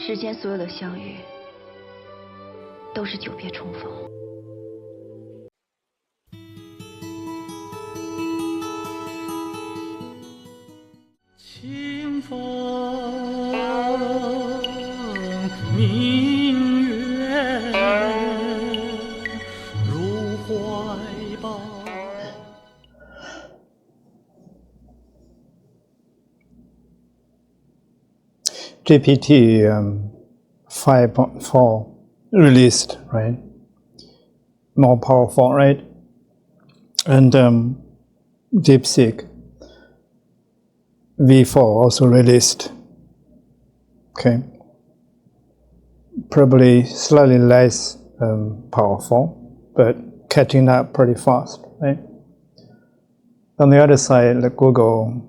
世间所有的相遇，都是久别重逢。清风明月如怀抱。GPT 5.4 released, right? More powerful, right? And DeepSeek V4 also released. Okay, probably slightly less powerful, but catching up pretty fast, right? On the other side, like Google,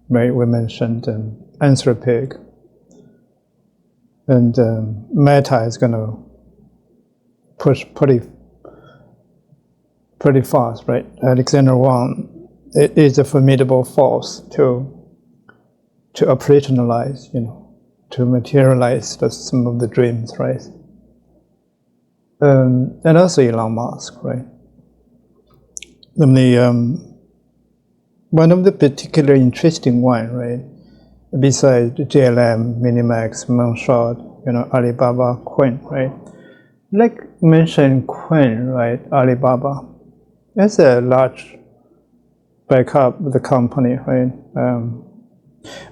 right? We mentioned Anthropic. And Meta is going to push pretty fast, right? Alexander Wang, it is a formidable force to operationalize, to materialize some of the dreams, right? And also Elon Musk, right? One of the particularly interesting one, right? Besides JLM, Minimax, Moonshot, Alibaba, Coin, right? Like mentioned Coin, right? Alibaba, that's a large backup of the company, right?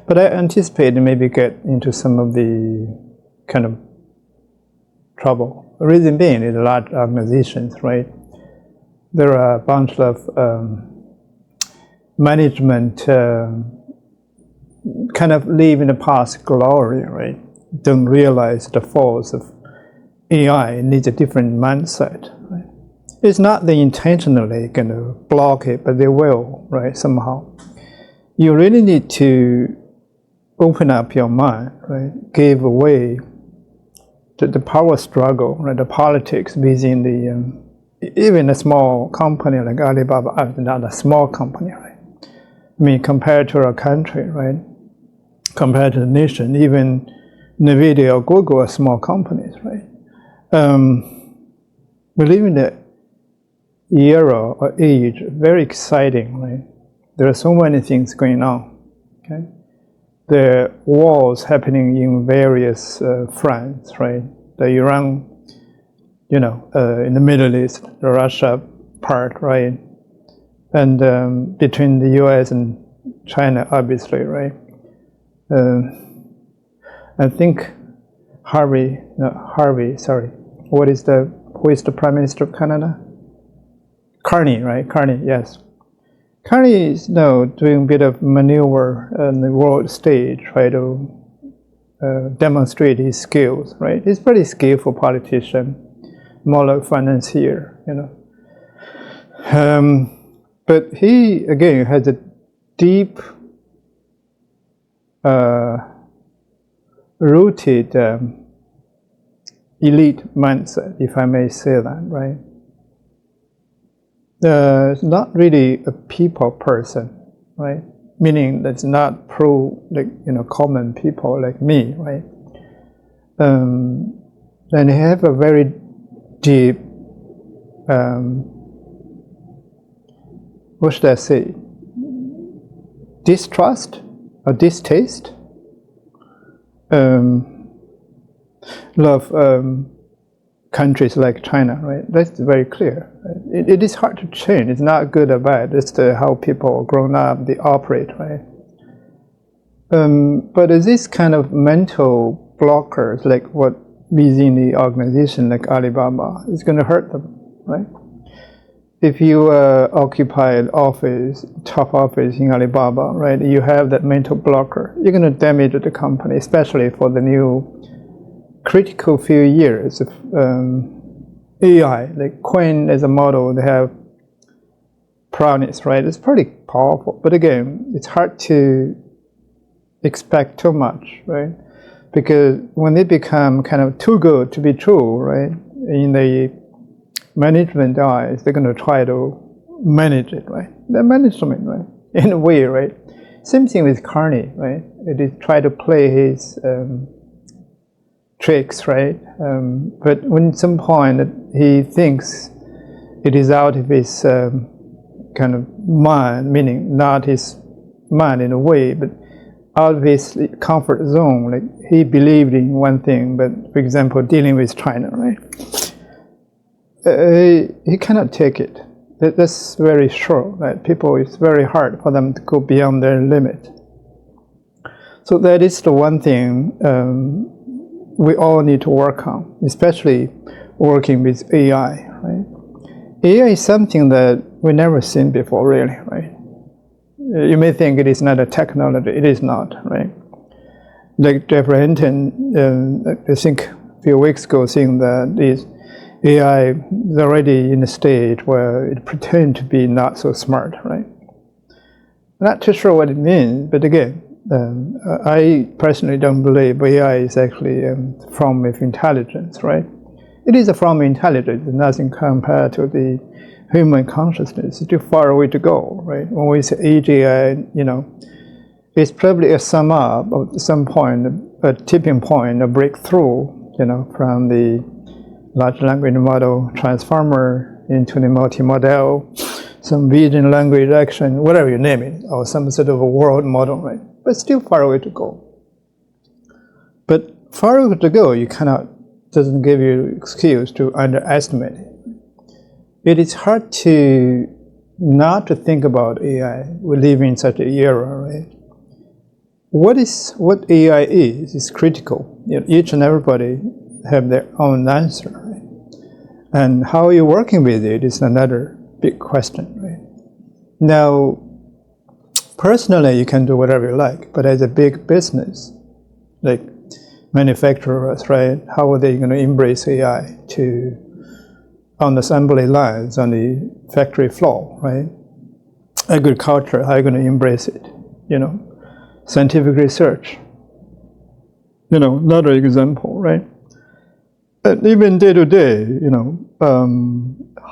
But I anticipate maybe get into some of the kind of trouble. The reason being is large organizations, right? There are a bunch of management kind of live in the past glory, right? Don't realize the force of AI needs a different mindset, right? It's not they intentionally going to block it, but they will, right? Somehow. You really need to open up your mind, right? Give away the power struggle, right? The politics within the, even a small company like Alibaba, not a small company, right? I mean, compared to a country, right? Compared to the nation, even NVIDIA or Google are small companies, right? We live in the era or age, very exciting, right? There are so many things going on, okay? There are wars happening in various fronts, right? The Iran, in the Middle East, the Russia part, right? And between the US and China, obviously, right? I think who is the Prime Minister of Canada? Carney, right? Carney, yes. Carney is now doing a bit of maneuver on the world stage, try to demonstrate his skills, right? He's a pretty skillful politician, more like financier, But he, again, has a deep rooted elite mindset, if I may say that, right? It's not really a people person, right? Meaning that's not common people like me, right? And he have a very deep, what should I say, distrust or distaste. Love countries like China, right? That's very clear. Right? It is hard to change. It's not good or bad. It's how people grown up, they operate, right? But this kind of mental blockers, like what within the organization like Alibaba, is going to hurt them, right? If you occupy an office, top office in Alibaba, right, you have that mental blocker, you're going to damage the company, especially for the new critical few years of AI, like Coin as a model, they have promise, right? It's pretty powerful, but again, it's hard to expect too much, right? Because when they become kind of too good to be true, right, in the management eyes, they're going to try to manage it, right? The management, right? In a way, right? Same thing with Carney, right? It is try to play his tricks, right? But when some point he thinks it is out of his kind of mind, meaning not his mind in a way, but out of his comfort zone. Like he believed in one thing, but for example, dealing with China, right? He cannot take it. That's very sure. That people, it's very hard for them to go beyond their limit. So that is the one thing we all need to work on, especially working with AI, right? AI is something that we never seen before, really, right? You may think it is not a technology. It is not, right? Like Jeffrey Hinton, I think a few weeks ago, saying that is AI is already in a stage where it pretends to be not so smart, right? Not too sure what it means, but again, I personally don't believe AI is actually a form of intelligence, right? It is a form of intelligence, nothing compared to the human consciousness. It's too far away to go, right? When we say AGI, you know, it's probably a sum up of some point, a tipping point, a breakthrough, you know, from the large language model transformer into the multimodal, some vision language action, whatever you name it, or some sort of a world model, right? But still far away to go. But far away to go, you cannot, doesn't give you excuse to underestimate it. It is hard to not to think about AI. We live in such an era, right? What AI is critical. You know, each and everybody have their own answer, right? And how you're working with it is another big question, right? Now, personally, you can do whatever you like, but as a big business, like manufacturers, right? How are they going to embrace AI on the assembly lines, on the factory floor, right? Agriculture, how are you going to embrace it? You know, scientific research. You know, another example, right? And even day to day, you know,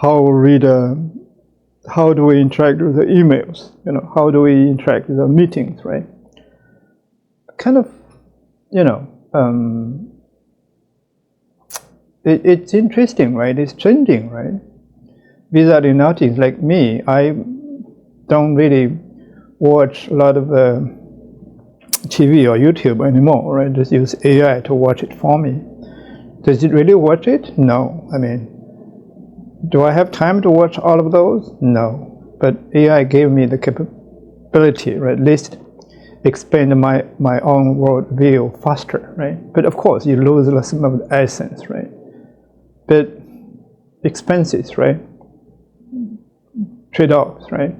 how do we interact with the emails? You know, how do we interact with the meetings, right? Kind of, you know, it's interesting, right? It's changing, right? Without you notice, like me, I don't really watch a lot of TV or YouTube anymore, right? Just use AI to watch it for me. Does it really watch it? No. I mean, do I have time to watch all of those? No. But AI gave me the capability, right? At least expand my own world view faster, right? But of course, you lose some of the essence, right? But expenses, right? Trade-offs, right?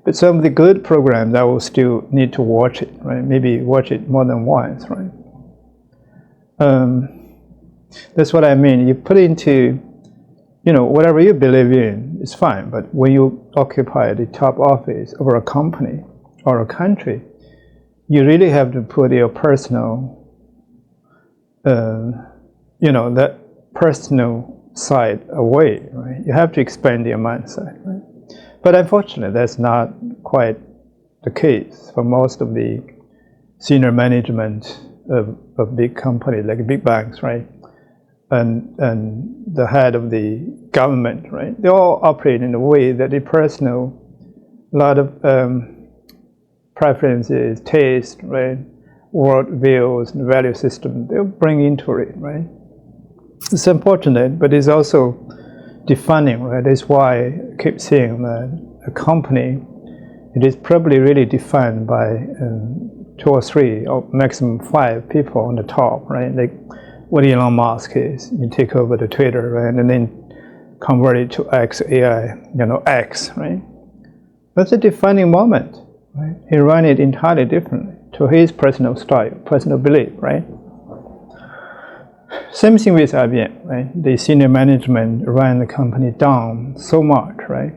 But some of the good programs, I will still need to watch it, right? Maybe watch it more than once, right? That's what I mean. You put into, you know, whatever you believe in, it's fine. But when you occupy the top office of a company or a country, you really have to put your personal, you know, that personal side away, right? You have to expand your mindset, right? But unfortunately, that's not quite the case for most of the senior management of big companies, like big banks, right? And the head of the government, right? They all operate in a way that the personal, a lot of preferences, taste, right? World views and value system, they'll bring into it, right? It's unfortunate, but it's also defining, right? That's why I keep saying that a company, it is probably really defined by 2 or 3 or maximum 5 people on the top, right? Like what Elon Musk is. You take over the Twitter, right? And then convert it to X AI, you know, X, right? That's a defining moment, right? He ran it entirely differently to his personal style, personal belief, right? Same thing with IBM, right? The senior management ran the company down so much, right?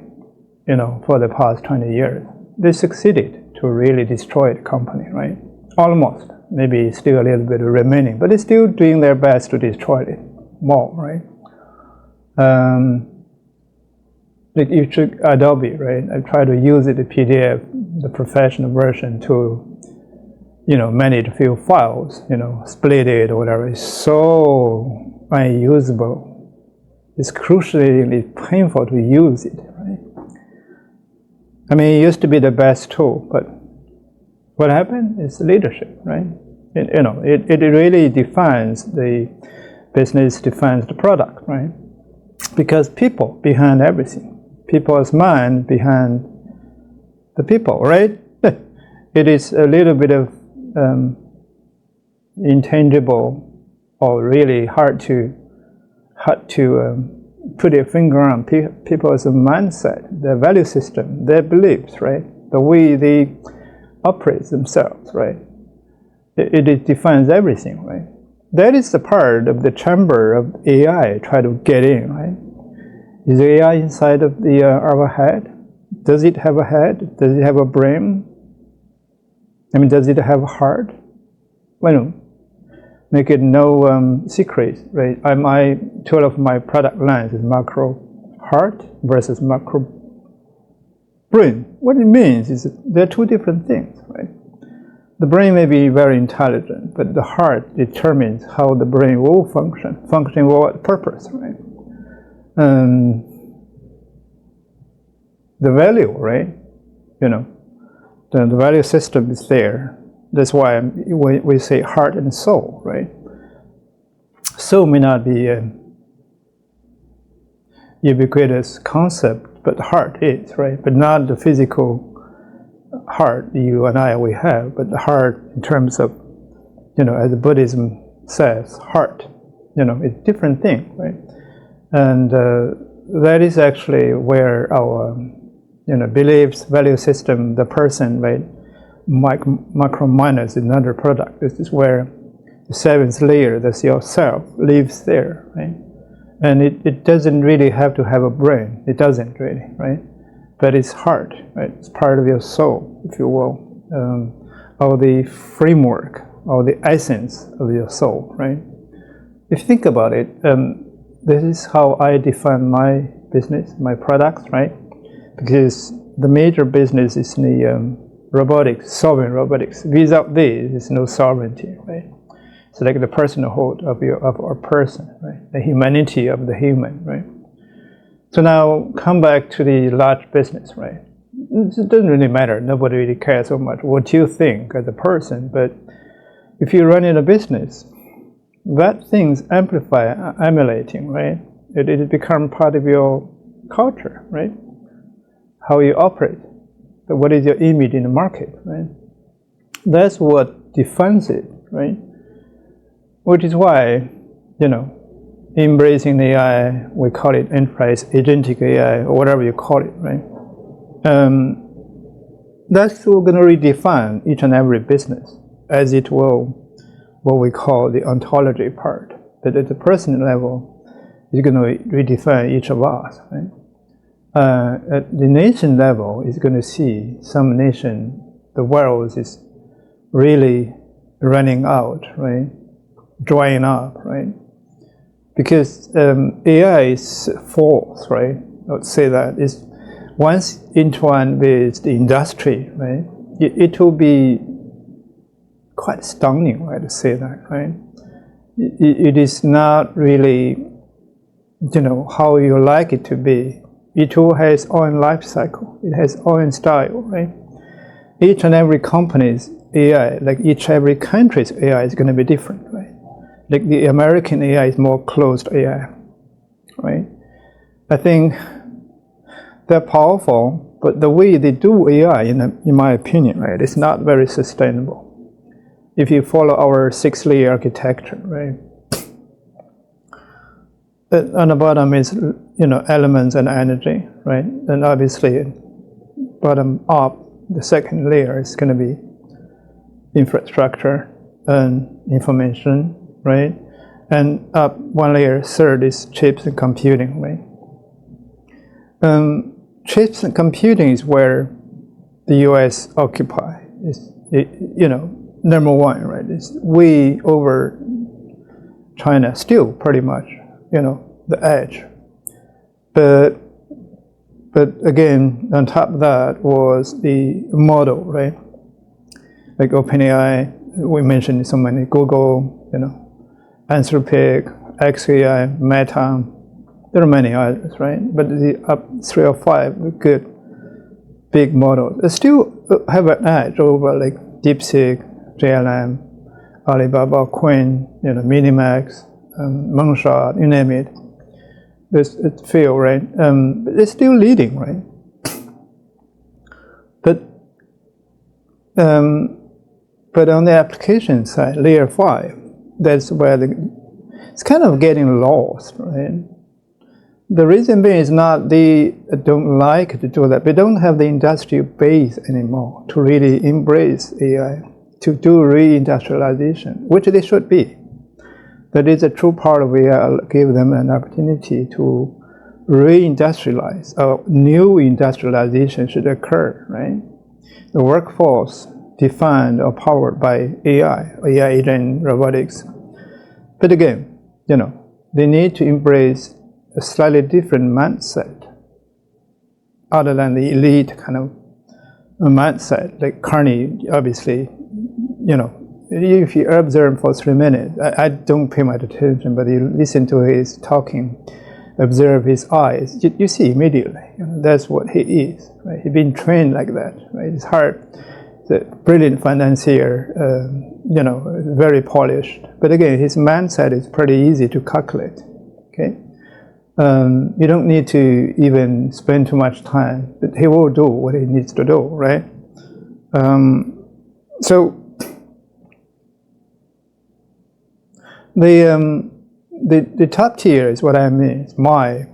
You know, for the past 20 years. They succeeded to really destroy the company, right? Almost. Maybe still a little bit remaining, but they're still doing their best to destroy it more, right? Like you took Adobe, right? I try to use it, the PDF, the professional version, to manage a few files, split it or whatever. It's so unusable. It's crucially painful to use it, right? I mean, it used to be the best tool, but what happened is leadership, right? It really defines the business, defines the product, right? Because people behind everything, people's mind behind the people, right? It is a little bit of intangible or really hard to put your finger on people's mindset, their value system, their beliefs, right? The way they operate themselves, right? It defines everything, right? That is the part of the chamber of AI try to get in, right? Is AI inside of our head? Does it have a head? Does it have a brain? I mean, does it have a heart? Well, make it no secret, right? Two of my product lines is macro heart versus macro brain. What it means is that they're two different things, right? The brain may be very intelligent, but the heart determines how the brain will function for what purpose, right? The value, right? The value system is there. That's why we say heart and soul, right? Soul may not be an ubiquitous concept, but heart is, right? But not the physical heart you and we have, but the heart in terms of, as Buddhism says, heart, it's a different thing, right? And that is actually where our, beliefs, value system, the person, right? Macro minus another product. This is where the seventh layer, that's yourself, lives there, right? And it doesn't really have to have a brain. It doesn't really, right? But it's heart, right? It's part of your soul, if you will, or the framework, or the essence of your soul, right? If you think about it, this is how I define my business, my products, right? Because the major business is in the robotics, sovereign robotics. Without this, there's no sovereignty, right? It's like the personhood of our person, right? The humanity of the human, right? So now come back to the large business, right? It doesn't really matter. Nobody really cares so much what you think as a person. But if you're running a business, that thing's emulating, right? It becomes part of your culture, right? How you operate. But what is your image in the market, right? That's what defines it, right? Which is why, embracing AI, we call it enterprise agentic AI, or whatever you call it, right? That's going to redefine each and every business, as it will, what we call the ontology part. But at the personal level, it's going to redefine each of us, right? At the nation level, it's going to see some nation, the world is really running out, right? Drying up, right? Because AI is false, right? Let's say that it's once entwined with the industry, right? It will be quite stunning, right? To say that, right? It is not really, how you like it to be. It all has its own life cycle. It has its own style, right? Each and every company's AI, like every country's AI, is going to be different, right? Like the American AI is more closed AI, right? I think they're powerful, but the way they do AI, in my opinion, right, is not very sustainable. If you follow our 6-layer architecture, right? On the bottom is, elements and energy, right? And obviously, bottom up, the second layer is going to be infrastructure and information, right? And up one layer, third is chips and computing, right? Chips and computing is where the U.S. occupy. Is number one, right? It's way over China, still pretty much, the edge. But again, on top of that was the model, right? like OpenAI, we mentioned so many, Google, Anthropic, XAI, Meta, there are many others, right? But the up 3 or 5 good big models, they still have an edge over like DeepSeek, JLM, Alibaba, Quinn, Minimax, Moonshot, you name it. It's fail, right? It's still leading, right? But on the application side, layer 5, that's where it's kind of getting lost, right? The reason being is not they don't like to do that. They don't have the industrial base anymore to really embrace AI, to do reindustrialization, which they should be. That is a true part of AI, give them an opportunity to reindustrialize. New industrialization should occur, right? The workforce defined or powered by AI agent, robotics. But again, they need to embrace a slightly different mindset, other than the elite kind of mindset. Like Carney, obviously, if you observe for 3 minutes, I don't pay much attention, but you listen to his talking, observe his eyes, you see immediately, that's what he is, right? He's been trained like that, right? It's hard. He's a brilliant financier, very polished. But again, his mindset is pretty easy to calculate, okay? You don't need to even spend too much time, but he will do what he needs to do, right? So the top tier is what I mean. It's my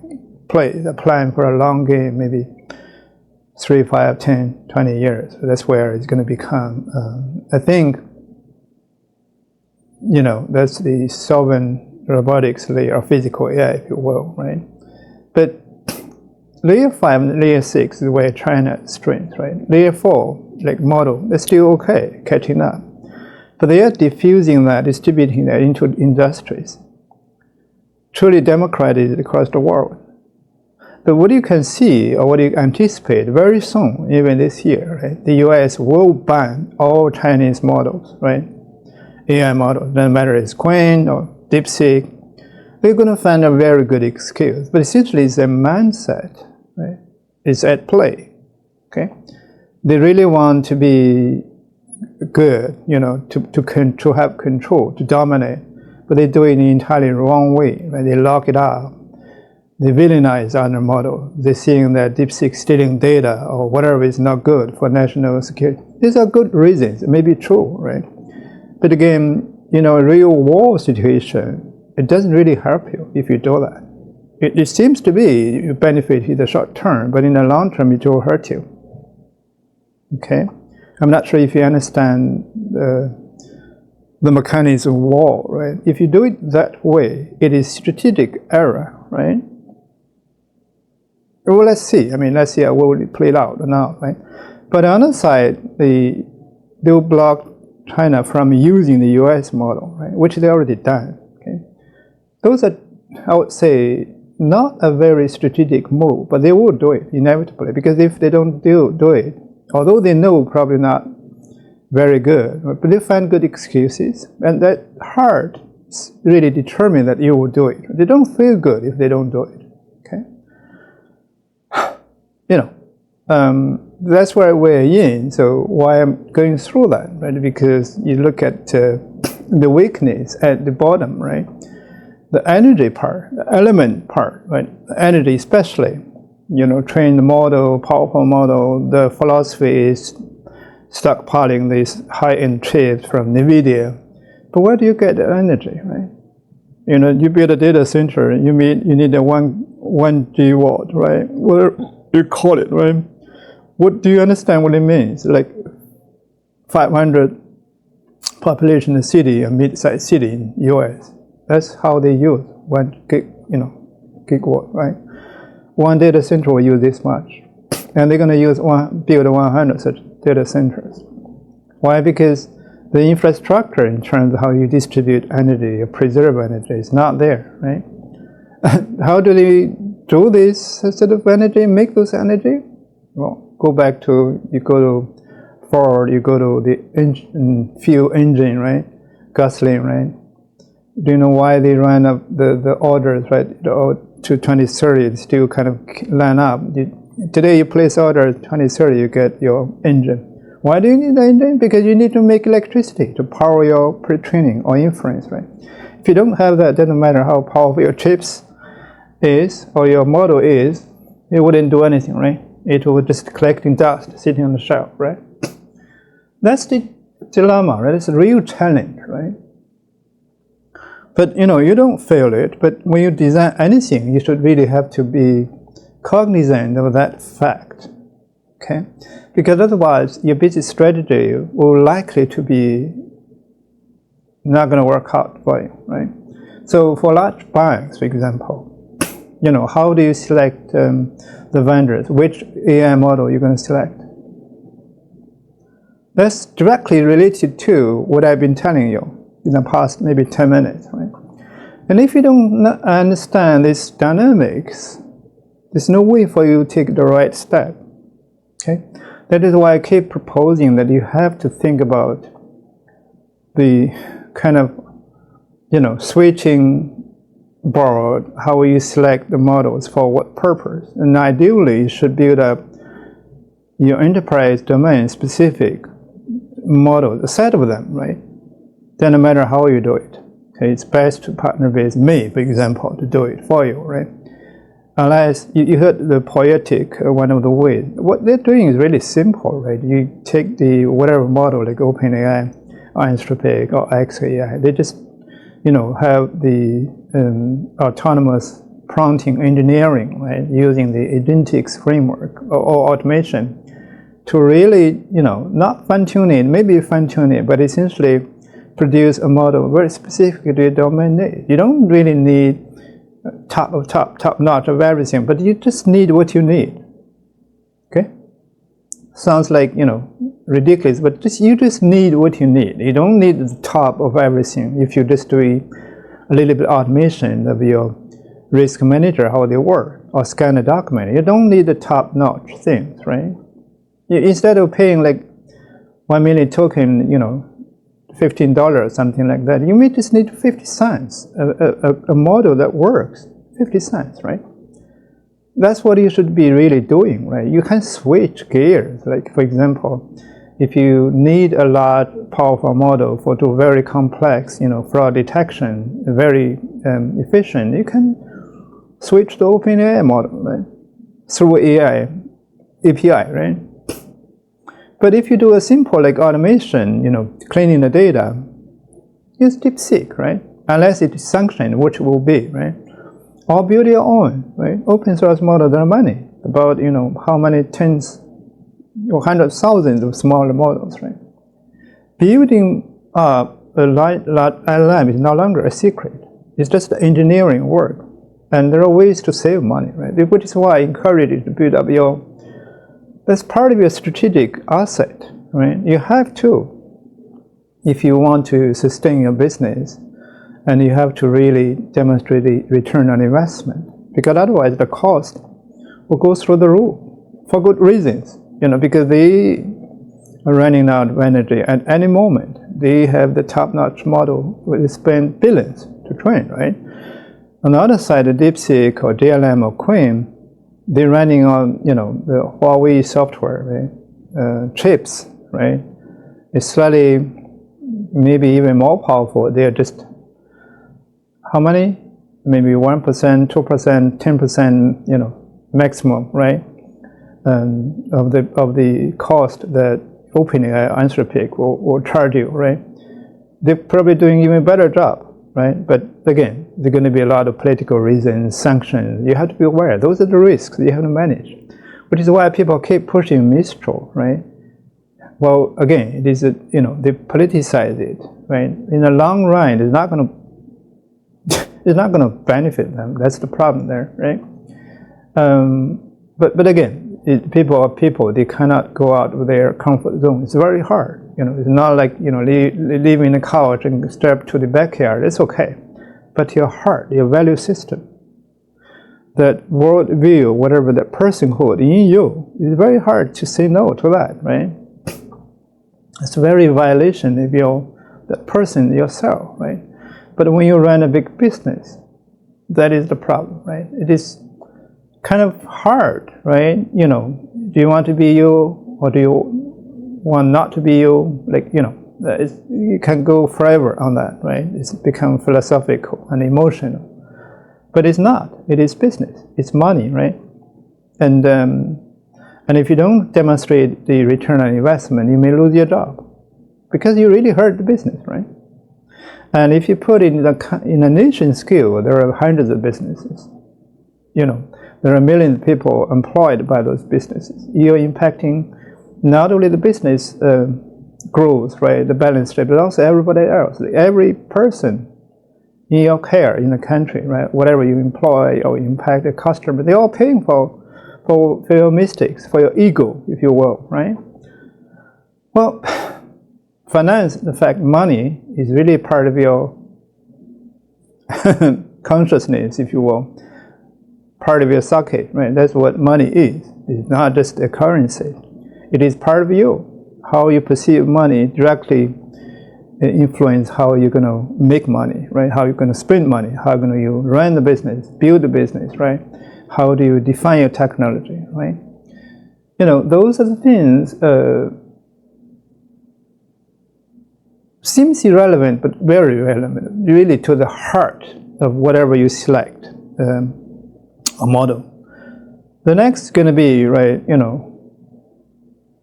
place, a plan for a long game, maybe 3, 5, 10, 20 years. So that's where it's going to become. I think, that's the sovereign robotics layer, or physical AI, if you will, right? But layer 5 and layer 6 is where China's strength, right? Layer 4, like model, they're still okay, catching up. But they are diffusing that, distributing that into industries, truly democratized across the world. But what you can see, or what you anticipate very soon, even this year, right? The US will ban all Chinese models, right? AI models, no matter it's Quinn or DeepSeek, they're going to find a very good excuse. But essentially, it's a mindset, right? It's at play, okay? They really want to be good, to have control, to dominate, but they do it in the entirely wrong way, right? They lock it up. They villainize other model. They're seeing that DeepSeek stealing data or whatever is not good for national security. These are good reasons. It may be true, right? But again, a real war situation, it doesn't really help you if you do that. It seems to be you benefit in the short term, but in the long term, it will hurt you. Okay? I'm not sure if you understand the mechanics of war, right? If you do it that way, it is strategic error, right? Well, let's see. Let's see how will it play out or not, right? But on the other side, they'll block China from using the US model, right? Which they already done. Okay, those are, I would say, not a very strategic move, but they will do it inevitably, because if they don't do it, although they know probably not very good, but they find good excuses, and that heart really determine that you will do it. They don't feel good if they don't do it. Okay, that's where we're in. So why I'm going through that, right? Because you look at the weakness at the bottom, right? The energy part, the element part, right? The energy especially, train the model, powerful model. The philosophy is stockpiling these high-end chips from NVIDIA. But where do you get the energy, right? You build a data center, you need a 1 gigawatt, right? What do you call it, right? What do you understand what it means? Like 500 population city, a mid-sized city in US. That's how they use 1 gigawatt, right? One data center will use this much, and they're going to build 100 such data centers. Why? Because the infrastructure in terms of how you distribute energy or preserve energy is not there, right? How do they do this sort of energy, make those energy? Well, you go to Ford, you go to the fuel engine, right? Gasoline, right? Do you know why they ran up the orders, right? To 2030, it still kind of line up. Today you place order, 2030 you get your engine. Why do you need the engine? Because you need to make electricity to power your pre-training or inference, right? If you don't have that, it doesn't matter how powerful your chips is or your model is, it wouldn't do anything, right? It would just collecting dust sitting on the shelf, right? That's the dilemma, right? It's a real challenge, right? But you don't fail it, but when you design anything, you should really have to be cognizant of that fact, okay? Because otherwise, your business strategy will likely to be not going to work out for you, right? So for large banks, for example, how do you select the vendors? Which AI model you're going to select? That's directly related to what I've been telling you in the past maybe 10 minutes, right? And if you don't understand these dynamics, there's no way for you to take the right step, okay? That is why I keep proposing that you have to think about the kind of, switching board, how you select the models for what purpose. And ideally, you should build up your enterprise domain specific models, a set of them, right? Then no matter how you do it, okay, it's best to partner with me, for example, to do it for you, right? Unless you heard the poetic, one of the ways. What they're doing is really simple, right? You take the whatever model like OpenAI or Anthropic or XAI, they just have the autonomous prompting engineering, right, using the Agentic framework or automation to really, not fine-tune it, maybe fine-tune it, but essentially produce a model very specific to your domain need. You don't really need top notch of everything, but you just need what you need. Okay? Sounds like, ridiculous, but you just need what you need. You don't need the top of everything. If you just do a little bit automation of your risk manager, how they work, or scan a document, you don't need the top notch things, right? Instead of paying like 1 million token, $15, something like that, you may just need 50 cents, a model that works, 50 cents, right? That's what you should be really doing, right? You can switch gears. Like, for example, if you need a large, powerful model for do very complex, fraud detection, very efficient, you can switch to OpenAI model, right? Through AI API, right? But if you do a simple like automation, cleaning the data, use DeepSeek, right? Unless it is sanctioned, which will be, right? Or build your own, right? Open source model, there are many. About, how many tens or hundreds of thousands of smaller models, right? Building up a large LLM is no longer a secret. It's just engineering work. And there are ways to save money, right? Which is why I encourage you to build up that's part of your strategic asset, right? You have to, if you want to sustain your business, and you have to really demonstrate the return on investment, because otherwise the cost will go through the roof for good reasons, because they are running out of energy at any moment. They have the top-notch model, will spend billions to train, right? On the other side, the DeepSeek or DLM or Queen, they're running on, the Huawei software, right? Chips, right? It's slightly, maybe even more powerful. They're just, how many? Maybe 1%, 2%, 10%, maximum, right? Of the cost that OpenAI, Anthropic will charge you, right? They're probably doing even better job, right? But again, there are going to be a lot of political reasons, sanctions. You have to be aware. Those are the risks you have to manage, which is why people keep pushing Mistral, right? Well, again, it is they politicize it, right? In the long run, it's not going to benefit them. That's the problem there, right? But again, people are people. They cannot go out of their comfort zone. It's very hard. It's not like live in a couch and step to the backyard. It's okay, but your heart, your value system, that world view, whatever that personhood in you, is very hard to say no to that, right? It's a very violation of the person yourself, right? But when you run a big business, that is the problem, right? It is kind of hard, right? You know, do you want to be you, or do you want not to be you? Like, you know, you can go forever on that, right? It's become philosophical and emotional. But it's not. It is business. It's money, right? And if you don't demonstrate the return on investment, you may lose your job because you really hurt the business, right? And if you put it in a nation scale, there are hundreds of businesses. You know, there are millions of people employed by those businesses. You're impacting not only the business growth, right, the balance sheet, but also everybody else. Every person in your care in the country, right, whatever you employ or impact a customer, they're all paying for your mistakes, for your ego, if you will, right? Well, finance, in fact, money is really part of your consciousness, if you will, part of your psyche, right? That's what money is. It's not just a currency. It is part of you. How you perceive money directly influence how you're going to make money, right? How you're going to spend money, how you run the business, build the business, right? How do you define your technology, right? You know, those are the things seems irrelevant, but very relevant, really to the heart of whatever you select a model. The next is going to be, right, you know,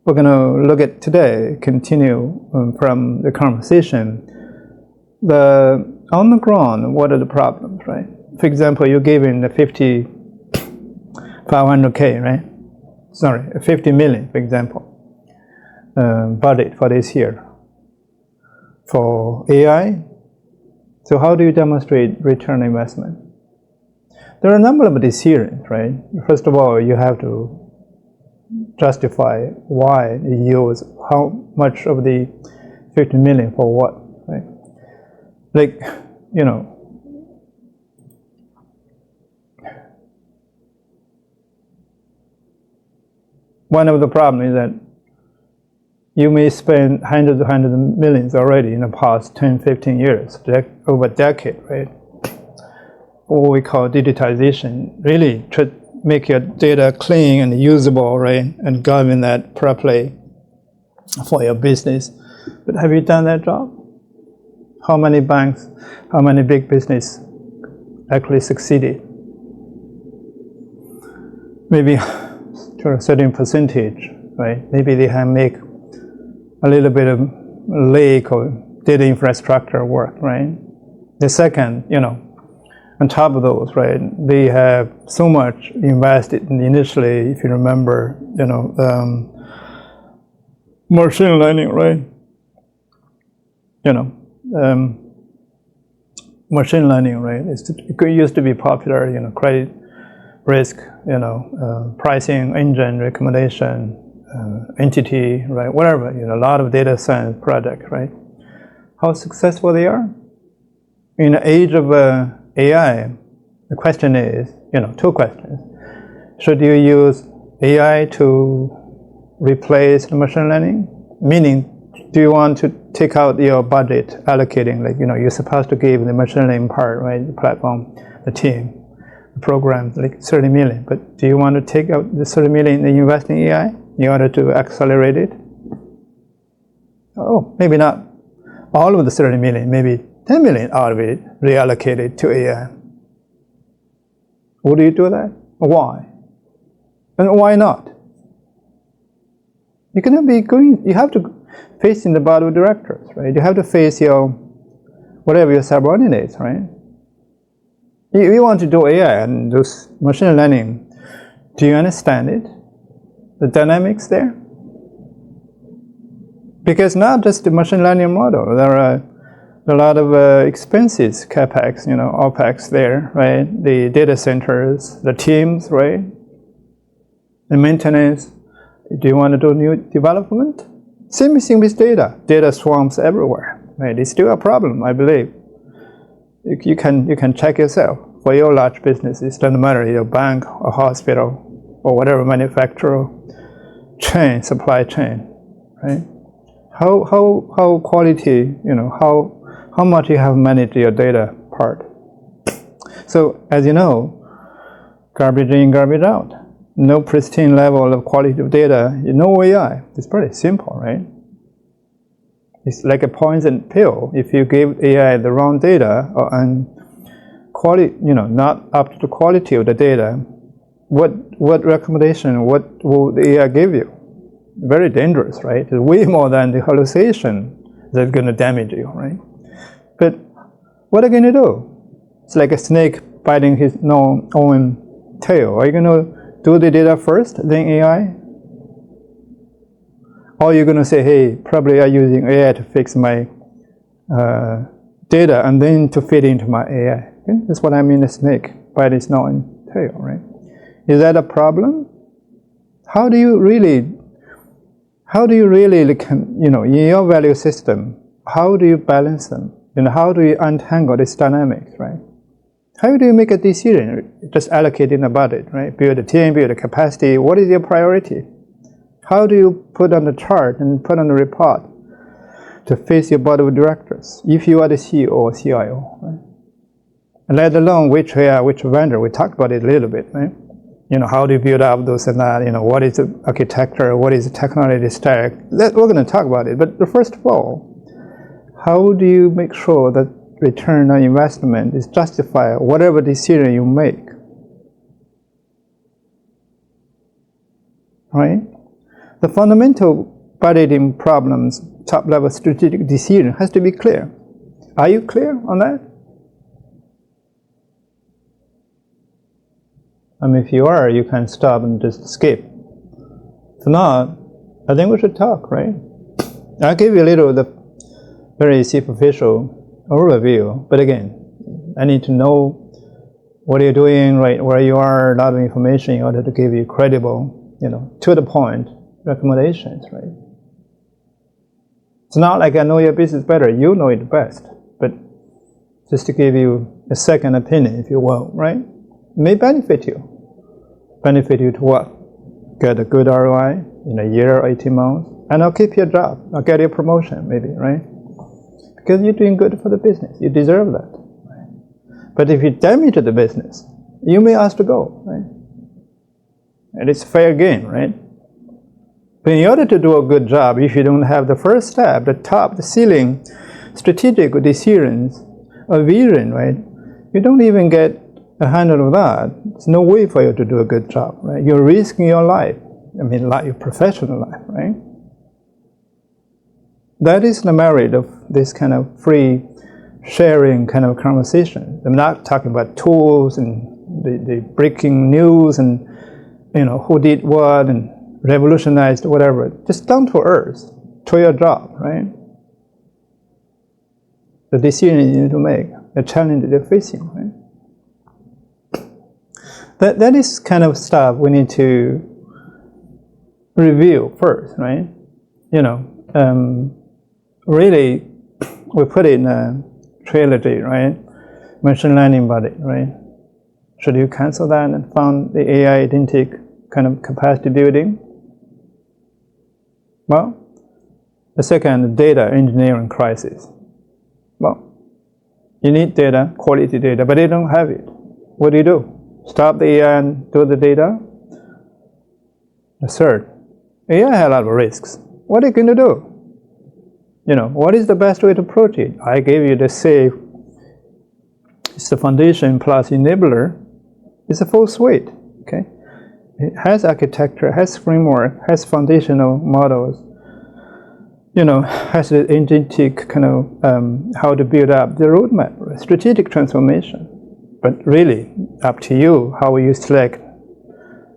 we're going to look at today, continue from the conversation. On the ground, what are the problems, right? For example, you're given the 500K, right? Sorry, 50 million, for example, budget for this year for AI. So how do you demonstrate return on investment? There are a number of decisions, right? First of all, you have to justify why you use how much of the 50 million for what, right? Like, you know, one of the problems is that you may spend hundreds of millions already in the past 10, 15 years, over a decade, right? What we call digitization, really to make your data clean and usable, right? And govern that properly for your business. But have you done that job? How many banks, how many big business actually succeeded? Maybe to a certain percentage, right? Maybe they can make a little bit of lake or data infrastructure work, right? The second, you know, on top of those, right, they have so much invested in initially, if you remember, you know, machine learning, right? You know, machine learning, right? It used to be popular, you know, credit risk, you know, pricing engine recommendation, entity, right? Whatever, you know, a lot of data science project, right? How successful they are? In the age of AI, the question is, you know, two questions. Should you use AI to replace the machine learning? Meaning, do you want to take out your budget allocating, like, you know, you're supposed to give the machine learning part, right, the platform, the team, the program, like 30 million. But do you want to take out the 30 million and invest in AI in order to accelerate it? Oh, maybe not all of the 30 million, maybe 10 million out of it reallocated to AI. Would you do that? Why? And why not? You cannot be going, you have to face in the board of directors, right? You have to face your, whatever your subordinates, right? You want to do AI and do machine learning. Do you understand it? The dynamics there? Because not just the machine learning model, there are a lot of expenses, capex, you know, opex there, right? The data centers, the teams, right? The maintenance. Do you want to do new development? Same thing with data. Data swarms everywhere, right? It's still a problem, I believe. You can check yourself. For your large business, it doesn't matter, your bank or hospital or whatever manufacturer chain, supply chain, right? how quality, how much you have managed your data part. So as you know, garbage in, garbage out. No pristine level of quality of data, no AI. It's pretty simple, right? It's like a poison pill. If you give AI the wrong data and quality, not up to the quality of the data, what recommendation, what will the AI give you? Very dangerous, right? It's way more than the hallucination that's going to damage you, right? But what are you going to do? It's like a snake biting his own tail. Are you going to do the data first, then AI? Or you're going to say, hey, probably I'm using AI to fix my data and then to fit into my AI. Okay? That's what I mean, the snake biting its own tail, right? Is that a problem? How do you really, in your value system, how do you balance them? How do you untangle this dynamics, right? How do you make a decision? Just allocating a budget, right? Build a team, build a capacity. What is your priority? How do you put on the chart and put on the report to face your board of directors if you are the CEO or CIO, right? And let alone which vendor. We talked about it a little bit, right? How do you build up those and that? What is the architecture? What is the technology stack? We're going to talk about it. But first of all, how do you make sure that return on investment is justified whatever decision you make, right? The fundamental budgeting problems, top-level strategic decision has to be clear. Are you clear on that? If you are, you can stop and just skip. If not, I think we should talk, right? I'll give you a little the very superficial overview, but again, I need to know what you're doing, right, where you are, a lot of information in order to give you credible, to the point recommendations, right? It's not like I know your business better, you know it best, but just to give you a second opinion, if you will, right? It may benefit you. Benefit you to what? Get a good ROI in a year or 18 months, and I'll keep your job. I'll get your promotion, maybe, right? Because you're doing good for the business. You deserve that. Right? But if you damage the business, you may ask to go, right? And it's fair game, right? But in order to do a good job, if you don't have the first step, the top, the ceiling, strategic decisions, a vision, right? You don't even get a handle of that. There's no way for you to do a good job, right? You're risking your life. Your professional life, right? That is the merit of this kind of free sharing kind of conversation. I'm not talking about tools and the breaking news and who did what and revolutionized whatever. Just down to earth, to your job, right? The decision you need to make, the challenge you're facing, right? That is kind of stuff we need to review first, right? Really, we put it in a trilogy, right? Machine learning body, right? Should you cancel that and found the AI Agentic kind of capacity building? Well, the second, data engineering crisis. Well, you need data, quality data, but they don't have it. What do? Stop the AI and do the data? The third, AI has a lot of risks. What are you going to do? What is the best way to approach it? I gave you the SAAFE. It's the foundation plus enabler. It's a full suite, okay? It has architecture, has framework, has foundational models, has the agentic kind of how to build up the roadmap, strategic transformation. But really, up to you how you select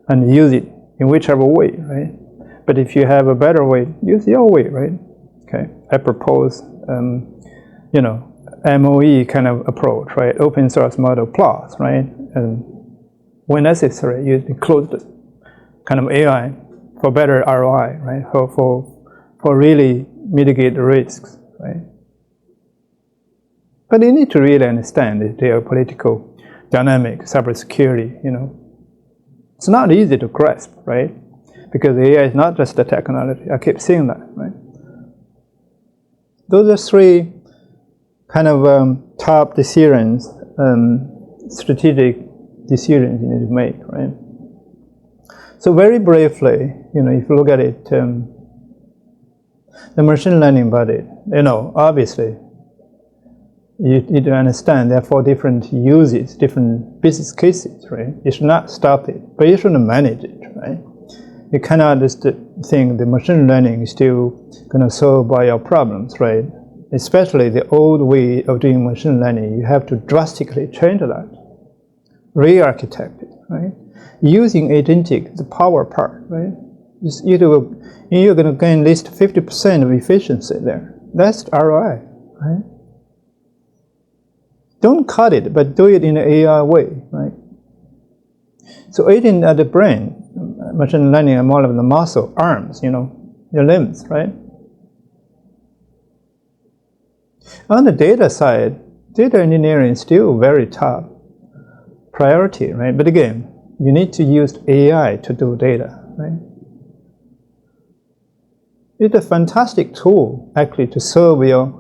and use it in whichever way, right? But if you have a better way, use your way, right? Okay, I propose, MOE kind of approach, right? Open source model plus, right? And when necessary, use the closed kind of AI for better ROI, right? For really mitigate the risks, right? But you need to really understand the geopolitical dynamic, cybersecurity, It's not easy to grasp, right? Because AI is not just a technology. I keep saying that, right? Those are three kind of top decisions, strategic decisions you need to make, right? So very briefly, if you look at it, the machine learning budget, obviously, you need to understand there are 4 different uses, different business cases, right? You should not stop it, but you should manage it, right? You cannot just think the machine learning is still going to solve all your problems, right? Especially the old way of doing machine learning, you have to drastically change that, re-architect it, right? Using Agentic, the power part, right? You're going to gain at least 50% of efficiency there. That's ROI, right? Don't cut it, but do it in an AI way, right? So agent at the brain, machine learning are more of the muscle, arms, your limbs, right? On the data side, data engineering is still very top priority, right? But again, you need to use AI to do data, right? It's a fantastic tool, actually, to solve your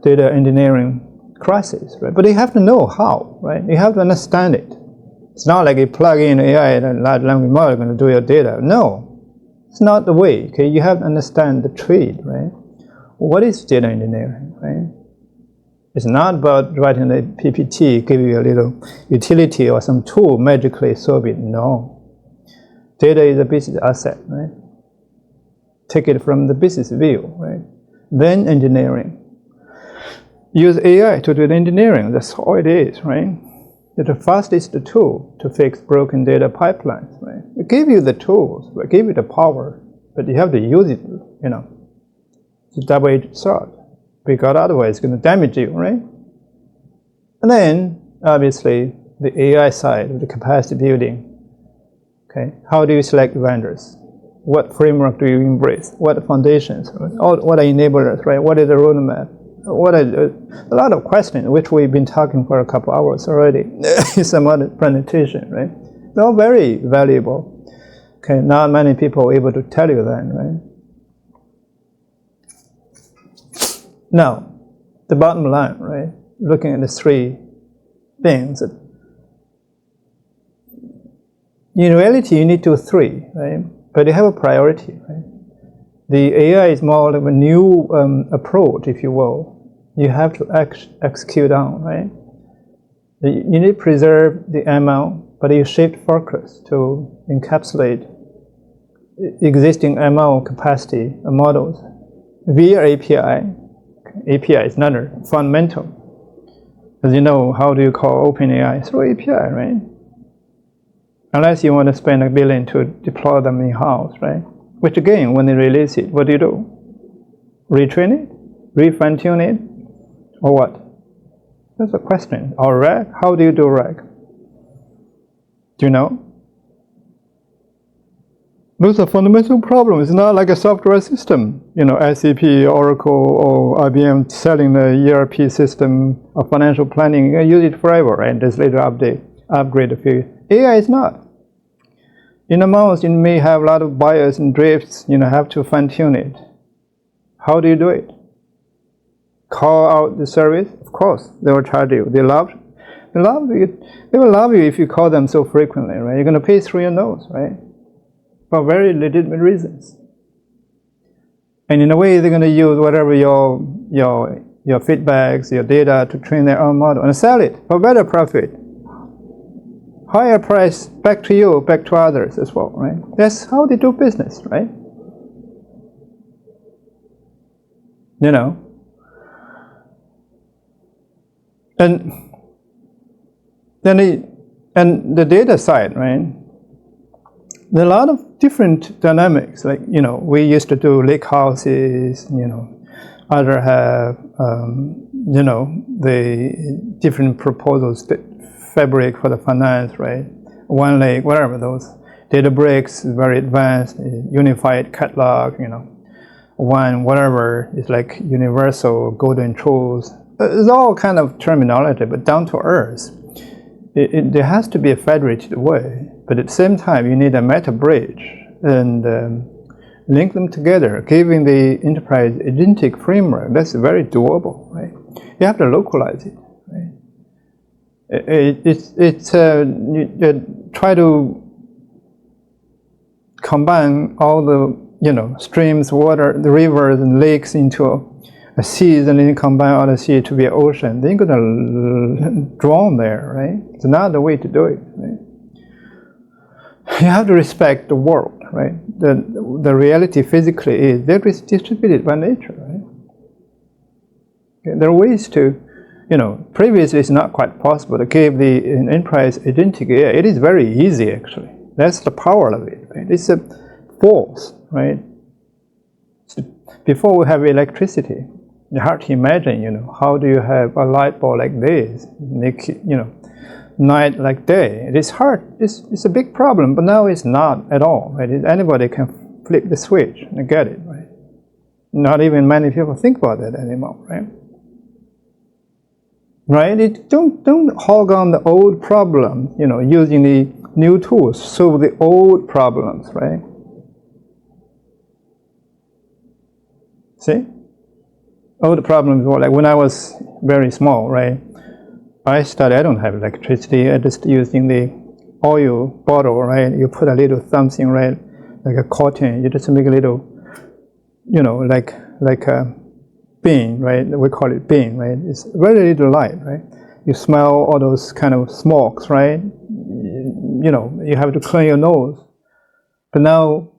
data engineering crisis, right? But you have to know how, right? You have to understand it. It's not like you plug in AI and large language model going to do your data. No, it's not the way. Okay, you have to understand the trade, right? What is data engineering, right? It's not about writing a PPT, give you a little utility or some tool magically solve it. No, data is a business asset, right? Take it from the business view, right? Then engineering. Use AI to do the engineering. That's all it is, right? It's the fastest tool to fix broken data pipelines, right? It gives you the tools, it gives you the power, but you have to use it, It's a double-edged sword, because otherwise it's going to damage you, right? And then, obviously, the AI side of the capacity building. Okay, how do you select vendors? What framework do you embrace? What foundations? Right? What are enablers, right? What is the roadmap? What are a lot of questions, which we've been talking for a couple hours already in some other presentation, right? They're all very valuable. Okay, not many people are able to tell you that, right? Now, the bottom line, right? Looking at the 3 things. In reality, you need to do 3, right? But you have a priority, right? The AI is more of a new approach, if you will. You have to execute on, right? You need to preserve the ML, but you shift focus to encapsulate existing ML capacity models via API. API is another fundamental. As you know, how do you call OpenAI? Through API, right? Unless you want to spend $1 billion to deploy them in-house, right? Which again, when they release it, what do? Retrain it? Re-fine-tune it? Or what? That's a question. Or RAG? How do you do RAG? Do you know? Those are fundamental problems. It's not like a software system. SAP, Oracle, or IBM selling the ERP system of financial planning. You use it forever, right? Just later upgrade the few. AI is not. In a month, you may have a lot of bias and drifts. Have to fine-tune it. How do you do it? Call out the service? Of course, they will charge you. They will love you if you call them so frequently, right? You're going to pay through your nose, right? For very legitimate reasons. And in a way, they're going to use whatever your feedbacks, your data to train their own model and sell it for better profit. Higher price back to you, back to others as well, right? That's how they do business, right? And then the data side, right? There are a lot of different dynamics. Like, we used to do lake houses, other have, the different proposals, that fabric for the finance, right? One lake, whatever those. Databricks is very advanced, unified catalog, one, whatever, is like universal golden truths. It's all kind of terminology, but down to earth. There has to be a federated way, but at the same time, you need a meta bridge and link them together, giving the enterprise agentic framework. That's very doable, right? You have to localize it, right? You try to combine all the streams, water, the rivers and lakes into a sea, and then you combine all the sea to be an ocean. Then you're gonna drown there, right? It's not the way to do it, right? You have to respect the world, right? The reality physically is they're distributed by nature, right? Okay, there are ways to, previously it's not quite possible to give the enterprise agentic AI. It is very easy, actually. That's the power of it, right? It's a force, right? Before we have electricity, it's hard to imagine, how do you have a light bulb like this, night like day? It is hard. It's a big problem, but now it's not at all, right? Anybody can flip the switch and get it, right? Not even many people think about that anymore, right? Right? Don't hog on the old problem, using the new tools, solve the old problems, right? See? Old problems were like when I was very small, right? I don't have electricity. I just using the oil bottle, right? You put a little something, right? Like a cotton. You just make a little, like a bean, right? We call it bean, right? It's very little light, right? You smell all those kind of smokes, right? You have to clean your nose. But now,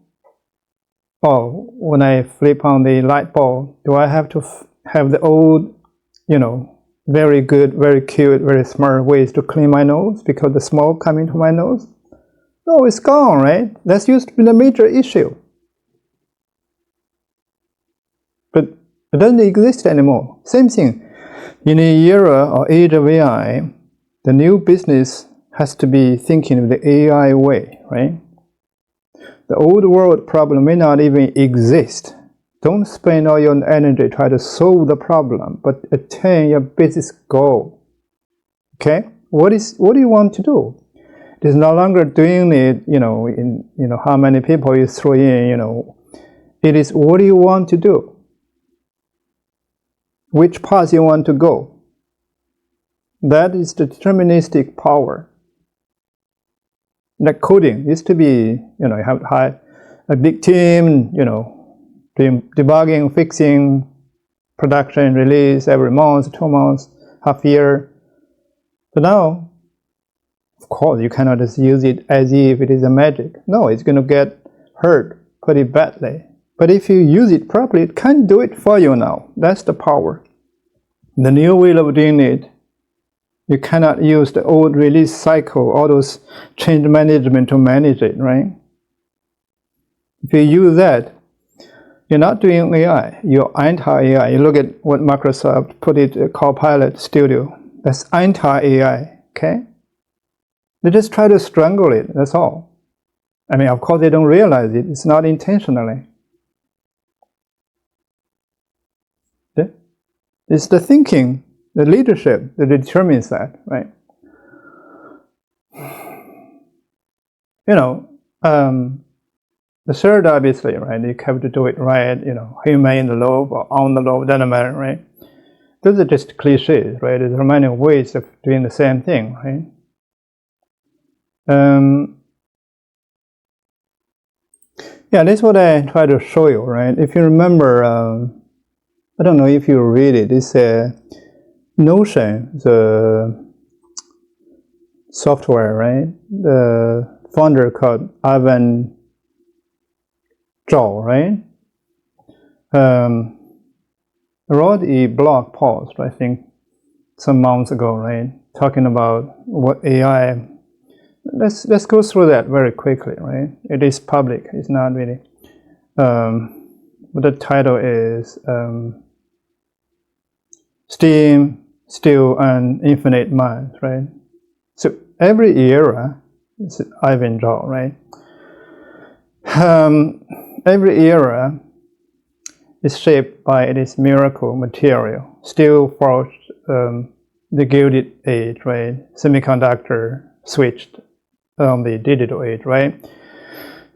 when I flip on the light bulb, do I have to have the old, very good, very cute, very smart ways to clean my nose because the smoke coming to my nose? No, it's gone, right? That used to be the major issue. But it doesn't exist anymore. Same thing. In the era or age of AI, the new business has to be thinking the AI way, right? The old world problem may not even exist. Don't spend all your energy trying to solve the problem, but attain your business goal. Okay? What do you want to do? It is no longer doing it, how many people you throw in, It is what do you want to do? Which path you want to go? That is the deterministic power. Like coding used to be, you have to hire a big team, doing debugging, fixing, production, release every month, 2 months, half year. But now, of course, you cannot just use it as if it is a magic. No, it's going to get hurt pretty badly. But if you use it properly, it can do it for you now. That's the power. The new way of doing it, you cannot use the old release cycle, all those change management to manage it, right? If you use that, you're not doing AI, you're anti-AI. You look at what Microsoft put it, Copilot Studio. That's anti-AI, okay? They just try to strangle it, that's all. I mean, of course, they don't realize it. It's not intentionally. Okay? It's the thinking, the leadership that determines that, right? The third, obviously, right? You have to do it right, human in the loop or on the loop, doesn't matter, right? Those are just cliches, right? There are many ways of doing the same thing, right? Yeah, that's what I try to show you, right? If you remember, I don't know if you read it, it's Notion, the software, right? The founder called Ivan Zhao, right? Wrote a blog post, I think, some months ago, right? Talking about what AI. Let's go through that very quickly, right? It is public. It's not really. But the title is Steam, Still, and Infinite Minds, right? So every era, it's Ivan Zhao, right? Every era is shaped by its miracle material, still forged the Gilded Age, right? Semiconductor switched on the digital age, right?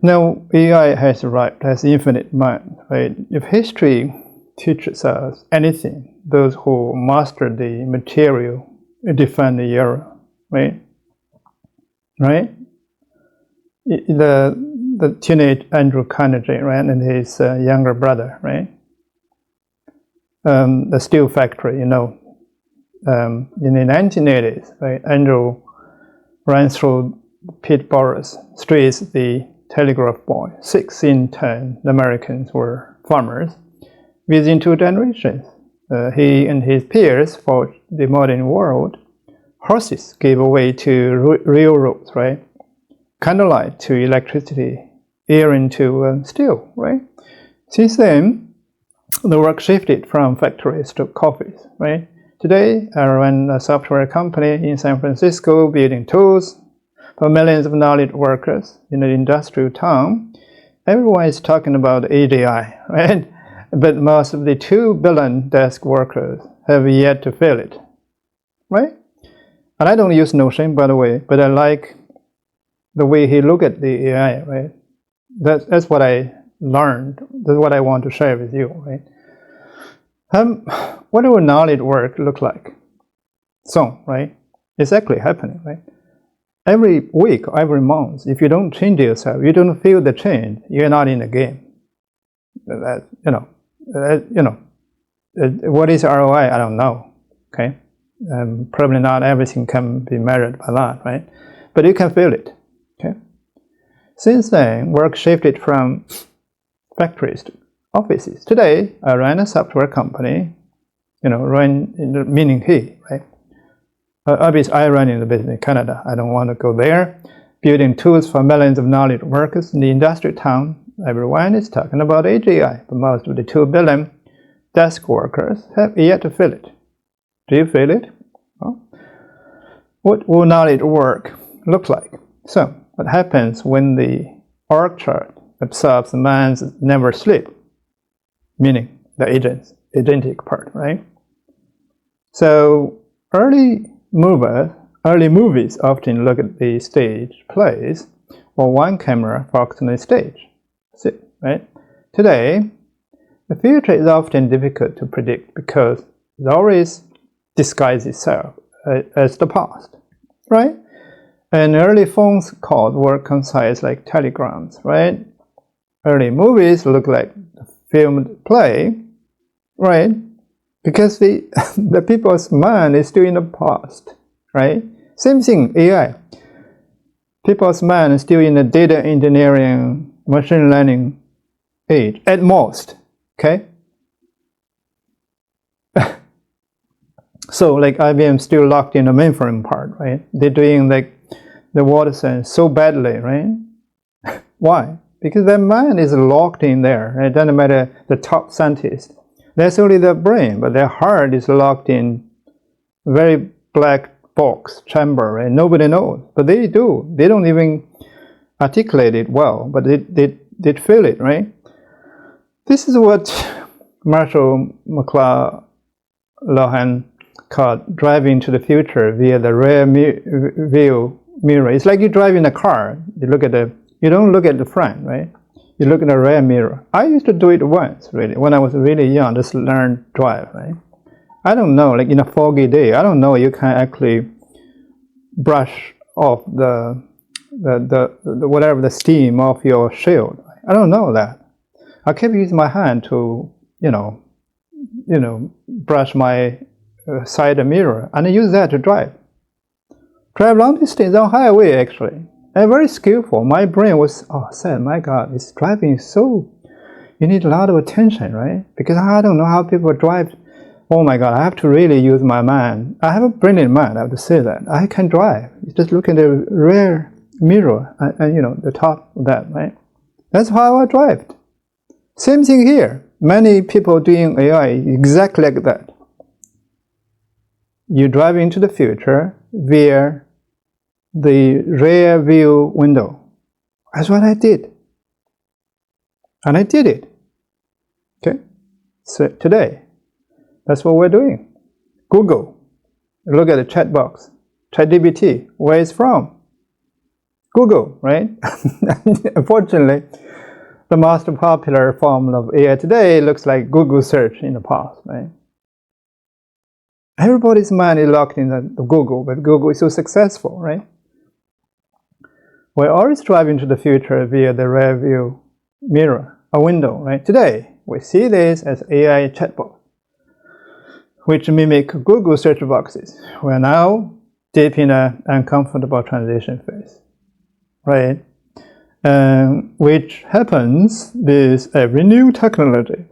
Now, AI has arrived, has infinite mind, right? If history teaches us anything, those who master the material define the era, right? Right? The teenage Andrew Carnegie, right, and his younger brother, right? The steel factory, in the 1980s, right? Andrew ran through Pittsburgh's streets, the telegraph boy. 6 in 10 Americans were farmers. Within 2 generations, he and his peers fought the modern world. Horses gave way to railroads, right? Candlelight to electricity, iron to steel, right? Since then, the work shifted from factories to coffees, right? Today, I run a software company in San Francisco building tools for millions of knowledge workers in an industrial town. Everyone is talking about AGI, right? But most of the 2 billion desk workers have yet to feel it, right? And I don't use Notion, by the way, but I like the way he look at the AI, right? That's what I learned. That's what I want to share with you, right? What will knowledge work look like? So, right? It's actually happening, right? Every week, every month, if you don't change yourself, you don't feel the change, you're not in the game. What is ROI? I don't know, okay? Probably not everything can be measured by that, right? But you can feel it, okay? Since then, work shifted from factories to offices. Today, I run a software company, meaning he, right? Obviously, I run in the business in Canada. I don't want to go there. Building tools for millions of knowledge workers in the industrial town. Everyone is talking about AGI, but most of the 2 billion desk workers have yet to feel it. Do you feel it? Well, what will knowledge work look like? So, what happens when the org chart absorbs the man's never sleep, meaning the agentic part, right? So, early movies often look at the stage plays or one camera focused on the stage. That's it, right? Today, the future is often difficult to predict because it always disguises itself as the past, right? And early phone calls were concise like telegrams, right? Early movies look like a filmed play, right? Because the people's mind is still in the past, right? Same thing, AI. People's mind is still in the data engineering, machine learning age, at most, okay? So, like IBM still locked in the mainframe part, right? They're doing like the water science so badly, right? Why? Because their mind is locked in there. It doesn't matter the top scientist. That's only their brain, but their heart is locked in very black box chamber, right? Nobody knows, but they do. They don't even articulate it well, but they feel it, right? This is what Marshall McLuhan called driving to the future via the rear view mirror. It's like you drive in a car. You don't look at the front, right? You look at the rear mirror. I used to do it once, really, when I was really young, just learn drive, right? I don't know, like in a foggy day, I don't know you can actually brush off the whatever the steam off your shield. I don't know that. I kept using my hand to, brush my side mirror, and I use that to drive. Drive long distance on highway, actually. I'm very skillful. My brain was, said, my God, this driving is so, you need a lot of attention, right? Because I don't know how people drive. Oh my God, I have to really use my mind. I have a brilliant mind, I have to say that. I can drive. You just look at the rear mirror and the top of that, right? That's how I drive. Same thing here. Many people doing AI exactly like that. You drive into the future via the rear view window. That's what I did. And I did it. Okay? So today, that's what we're doing. Google, look at the chat box. ChatGPT, where it's from? Google, right? Unfortunately, the most popular form of AI today looks like Google search in the past, right? Everybody's mind is locked in Google, but Google is so successful, right? We're always driving to the future via the rear view mirror, a window, right? Today, we see this as AI chatbot, which mimic Google search boxes. We're now deep in an uncomfortable transition phase, right? Which happens with every new technology.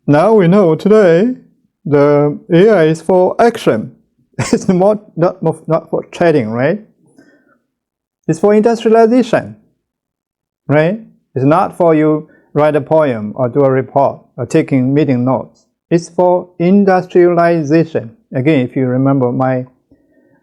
Now we know today the AI is for action. It's not for chatting, right? It's for industrialization, right? It's not for you write a poem or do a report or taking meeting notes. It's for industrialization. Again, if you remember my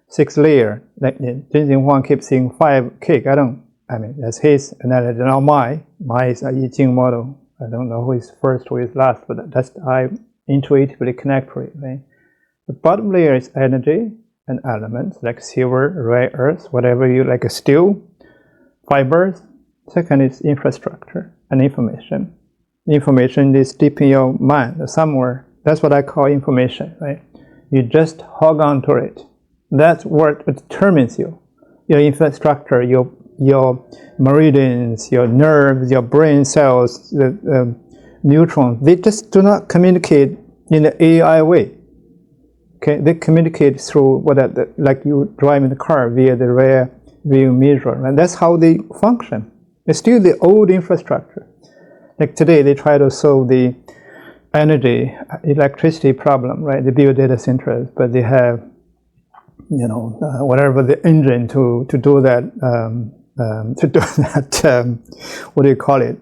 6 layer, like Jinxing Huang keeps saying 5 cake. That's his analogy, not mine. Mine is a I Ching model. I don't know who is first, who is last, but that's I intuitively connect to it, right? The bottom layer is energy and elements like silver, rare earth, whatever you like, steel, fibers. Second is infrastructure and information. Information is deep in your mind somewhere. That's what I call information, right? You just hog on to it. That's what determines you. Your infrastructure, your meridians, your nerves, your brain cells, the neurons, they just do not communicate in the AI way. Okay, they communicate through like you drive in the car via the rear view mirror, and that's how they function. It's still the old infrastructure. Like today, they try to solve the energy, electricity problem, right? They build data centers, but they have, whatever the engine to do that, what do you call it?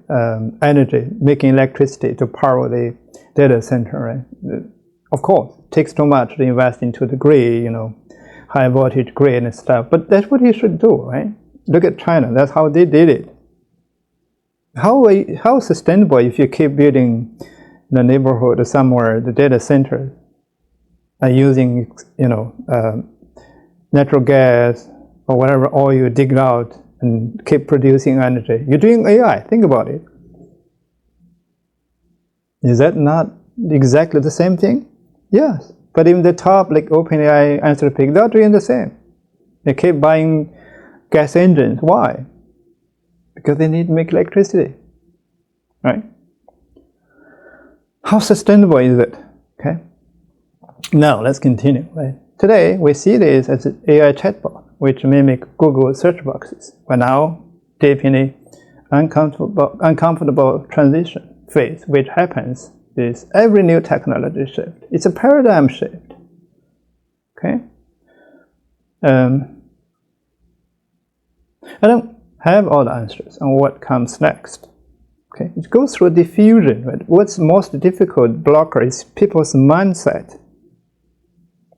Energy, making electricity to power the data center, right? Of course, it takes too much to invest into the grid, high voltage grid and stuff. But that's what you should do, right? Look at China. That's how they did it. How sustainable if you keep building the neighborhood or somewhere the data center and using natural gas or whatever oil you dig out and keep producing energy? You're doing AI. Think about it. Is that not exactly the same thing? Yes. But in the top, like OpenAI, Anthropic, they're doing the same. They keep buying gas engines. Why? Because they need to make electricity, right? How sustainable is it? Okay. Now let's continue. Right? Today we see this as an AI chatbot, which mimic Google search boxes. We're now deep in a uncomfortable transition phase, which happens with every new technology shift. It's a paradigm shift. Okay. I don't have all the answers on what comes next. Okay, it goes through diffusion. Right? What's most difficult blocker is people's mindset.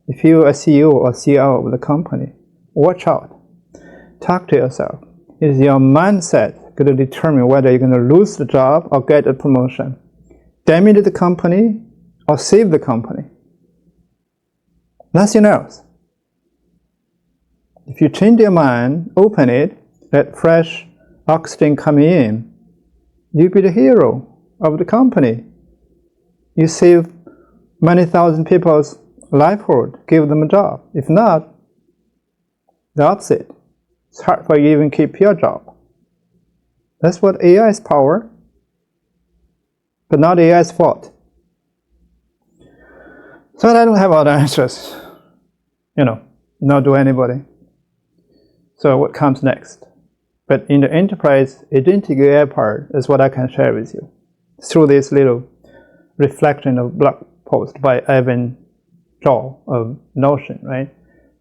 If you're a CEO or CIO of the company, watch out. Talk to yourself. Is your mindset going to determine whether you're going to lose the job or get a promotion? Damage the company or save the company? Nothing else. If you change your mind, open it, let fresh oxygen come in, you'll be the hero of the company. You save many thousand people's livelihood, give them a job. If not, the opposite. It's hard for you to even keep your job. That's what AI's power, but not AI's fault. So I don't have all the answers. Nor do anybody. So what comes next? But in the enterprise agentic AI part is what I can share with you through this little reflection of blog post by Evan Zhou of Notion, right?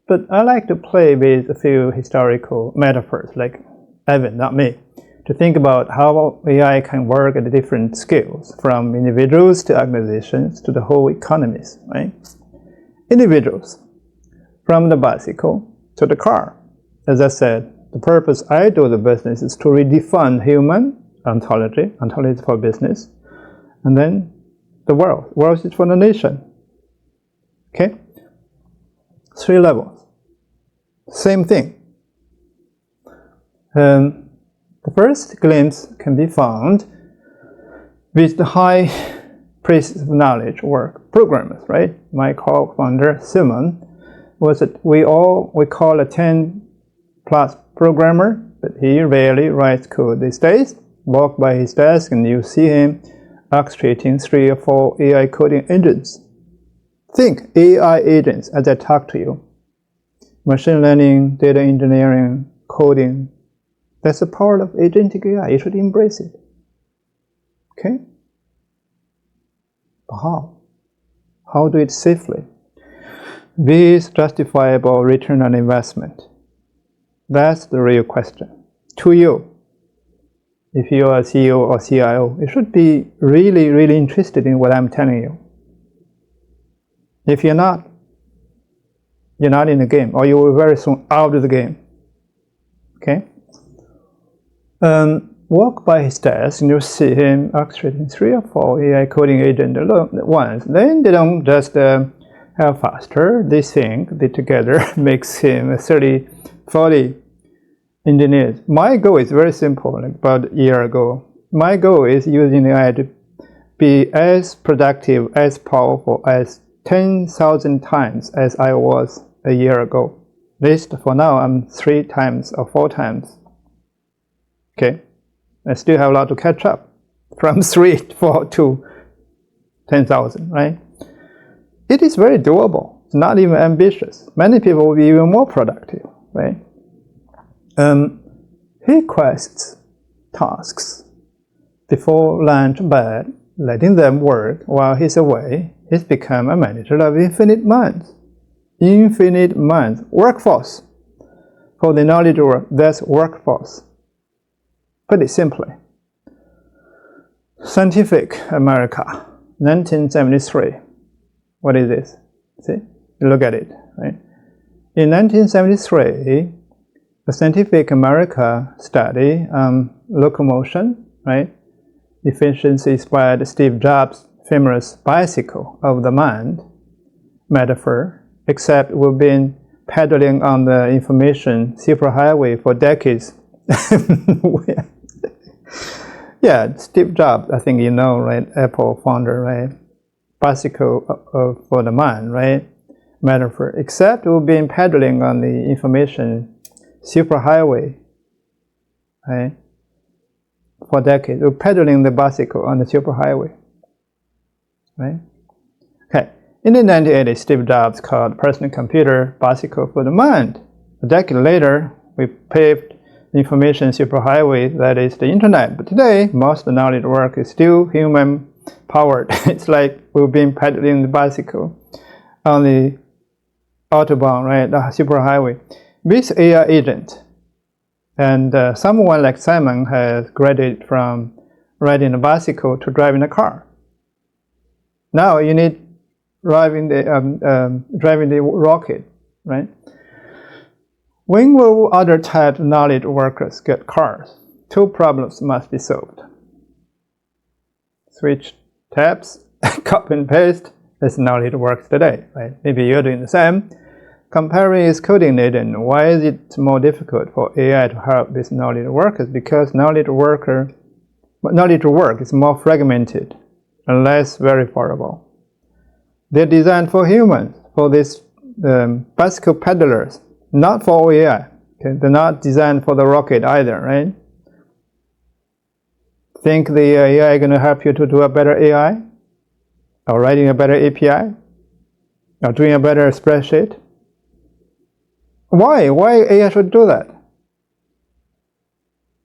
But I like to play with a few historical metaphors, like Evan, not me, to think about how AI can work at the different scales, from individuals to organizations to the whole economies, right? Individuals, from the bicycle to the car. As I said, the purpose I do the business is to redefine human ontology for business, and then the world. World is for the nation. Okay? 3 levels. Same thing. The first glimpse can be found with the high places of knowledge work programmers, right? My co-founder Simon was we call a 10+ programmer, but he rarely writes code these days. Walk by his desk and you see him orchestrating 3 or 4 AI coding agents. Think AI agents as I talk to you. Machine learning, data engineering, coding. That's a part of agentic AI. You should embrace it. Okay? But how? How do it safely? With justifiable return on investment. That's the real question. To you, if you are a CEO or CIO, you should be really, really interested in what I'm telling you. If you're not in the game, or you will very soon out of the game. Okay? Walk by his desk and you see him orchestrating 3 or 4 AI coding agents at once. Then they don't just have faster. They think they together makes him 30, 40 engineers. My goal is very simple, like about a year ago. My goal is using AI to be as productive, as powerful as 10,000 times as I was a year ago. At least for now, I'm 3 times or 4 times. Okay? I still have a lot to catch up from 3, 4 to 10,000, right? It is very doable. It's not even ambitious. Many people will be even more productive, right? He requests tasks before lunch bed, letting them work while he's away. He's become a manager of infinite minds. Infinite minds. Workforce. For the knowledge work, that's workforce. Put it simply. Scientific America, 1973. What is this? See? Look at it. Right? In 1973, the Scientific America study locomotion, right? Efficiency inspired Steve Jobs' famous bicycle of the mind metaphor, except we've been pedaling on the information superhighway for decades. Yeah, Steve Jobs, I think you know, right? Apple founder, right? Bicycle for the mind, right? Metaphor. Except we've been pedaling on the information superhighway, right? For decades. We're pedaling the bicycle on the superhighway, right? Okay. In the 1980s, Steve Jobs called personal computer bicycle for the mind. A decade later, we paved the information superhighway, that is the internet. But today, most of the knowledge work is still human powered. It's like we've been pedaling the bicycle on the autobahn, right? The superhighway. With AI agent. And someone like Simon has graduated from riding a bicycle to driving a car. Now you need driving the rocket, right? When will other type of knowledge workers get cars? 2 problems must be solved. Switch tabs, copy and paste, as knowledge works today, right? Maybe you're doing the same. Comparing is coding agent. Why is it more difficult for AI to help with knowledge workers? Because knowledge work is more fragmented and less verifiable. They're designed for humans, for these bicycle peddlers, not for AI. Okay? They're not designed for the rocket either, right? Think the AI is going to help you to do a better AI? Or writing a better API? Or doing a better spreadsheet? Why? Why AI should do that?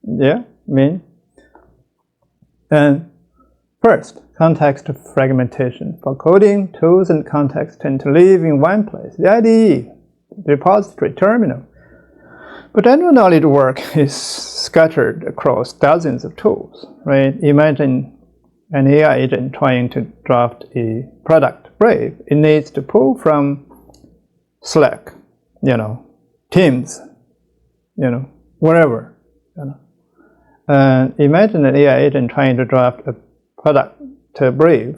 Yeah, And first, context fragmentation. For coding, tools and context tend to live in one place. The IDE, the repository, terminal. But general knowledge work is scattered across dozens of tools, right? Imagine an AI agent trying to draft a product brief. It needs to pull from Slack, Teams, wherever. Imagine an AI agent trying to draft a product brief.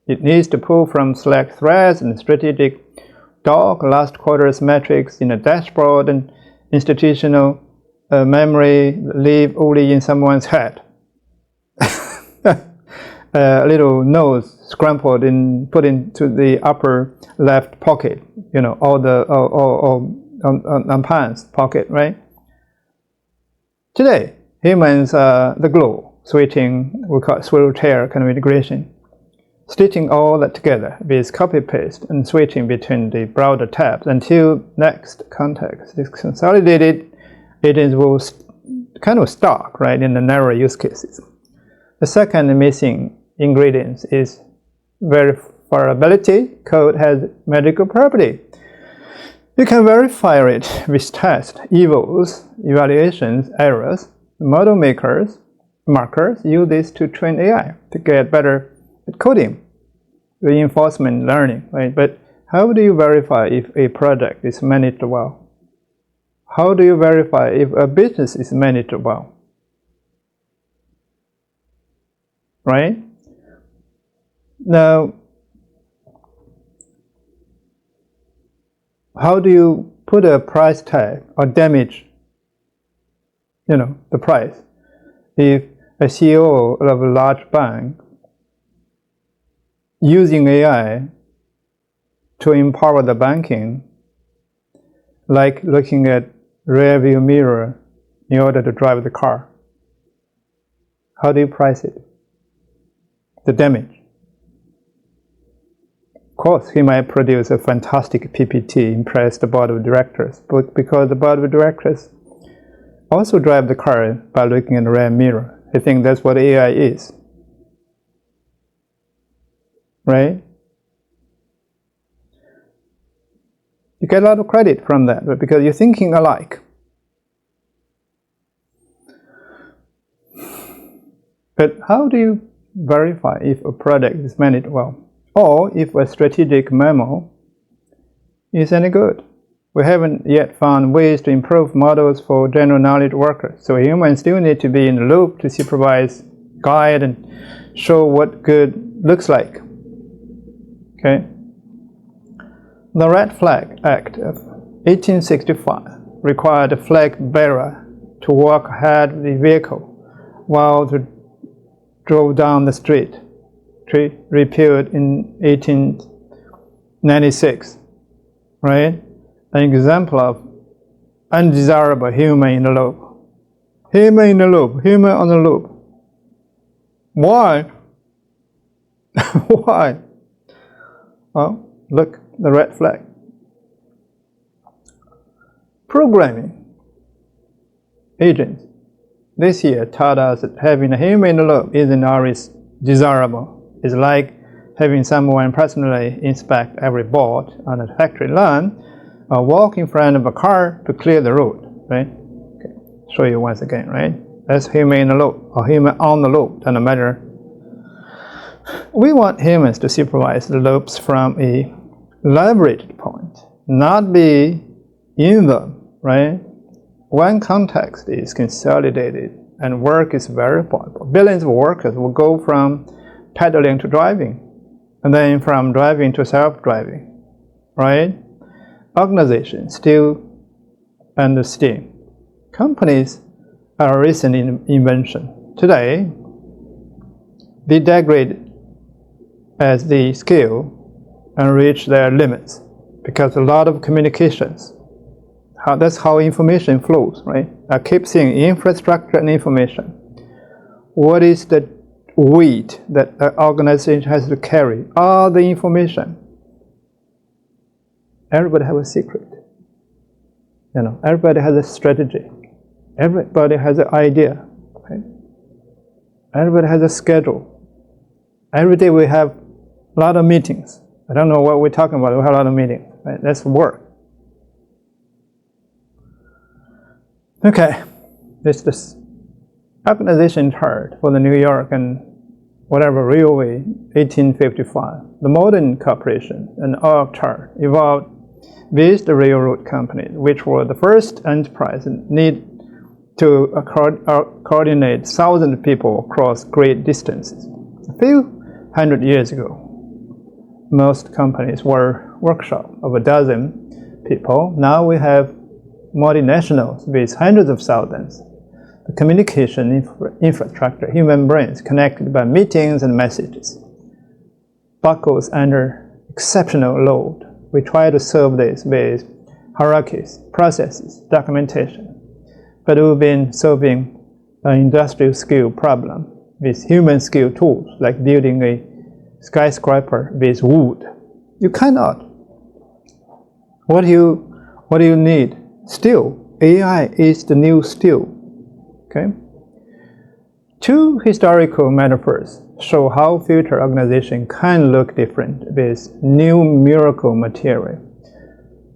It needs to pull from Slack threads and strategic doc, last quarter's metrics in a dashboard, and institutional memory live only in someone's head. A little nose scrambled in, put into the upper left pocket, you know, or on pants pocket, right? Today, humans are the glue, switching, we call it swivel chair kind of integration, stitching all that together with copy paste and switching between the browser tabs until next context. This consolidated agents will kind of stuck, right, in the narrow use cases. The second missing ingredient is verifiability. Code has magical property. You can verify it with tests, evals, evaluations, errors. Model makers, markers use this to train AI to get better at coding, reinforcement learning, right? But how do you verify if a project is managed well? How do you verify if a business is managed well? Right? Now, how do you put a price tag or damage, you know, the price? If a CEO of a large bank using AI to empower the banking, like looking at rear view mirror in order to drive the car, how do you price it? The damage. Of course, he might produce a fantastic PPT, impress the board of directors, but because the board of directors also drive the car by looking in the rear mirror, I think that's what AI is. Right? You get a lot of credit from that, but because you're thinking alike. But how do you verify if a product is managed well, or if a strategic memo is any good? We haven't yet found ways to improve models for general knowledge workers, so humans still need to be in the loop to supervise, guide, and show what good looks like. Okay? The Red Flag Act of 1865 required a flag bearer to walk ahead of the vehicle while they drove down the street, repealed in 1896, right? An example of undesirable human in the loop. Human in the loop, human on the loop. Why? Why? Well, look, the red flag. Programming agents this year taught us that having a human in the loop isn't always desirable. It's like having someone personally inspect every board on a factory line or walk in front of a car to clear the road, right? Okay. Show you once again, right? That's human in the loop or human on the loop, doesn't matter. We want humans to supervise the loops from a leveraged point, not be in them, right? When context is consolidated and work is verifiable, billions of workers will go from pedaling to driving, and then from driving to self-driving, right? Organizations still under steam. Companies are a recent invention. Today, they degrade as they scale and reach their limits because a lot of communications. That's how information flows, right? I keep saying infrastructure and information. What is the weight that an organization has to carry? All the information. Everybody has a secret. You know, everybody has a strategy. Everybody has an idea. Right? Everybody has a schedule. Every day we have a lot of meetings. I don't know what we're talking about. We have a lot of meetings. Right? That's work. Okay, this organization chart for the New York and whatever railway, 1855. The modern corporation, an org chart, evolved with the railroad companies, which were the first enterprise and need to coordinate thousands of people across great distances. A few hundred years ago, most companies were workshops of a dozen people. Now we have multinationals with hundreds of thousands. The communication infrastructure, human brains connected by meetings and messages, buckles under exceptional load. We try to solve this with hierarchies, processes, documentation. But we've been solving an industrial scale problem with human scale tools, like building a skyscraper with wood. You cannot. What do you need? Steel. AI is the new steel. Okay? Two historical metaphors show how future organization can look different with new miracle material.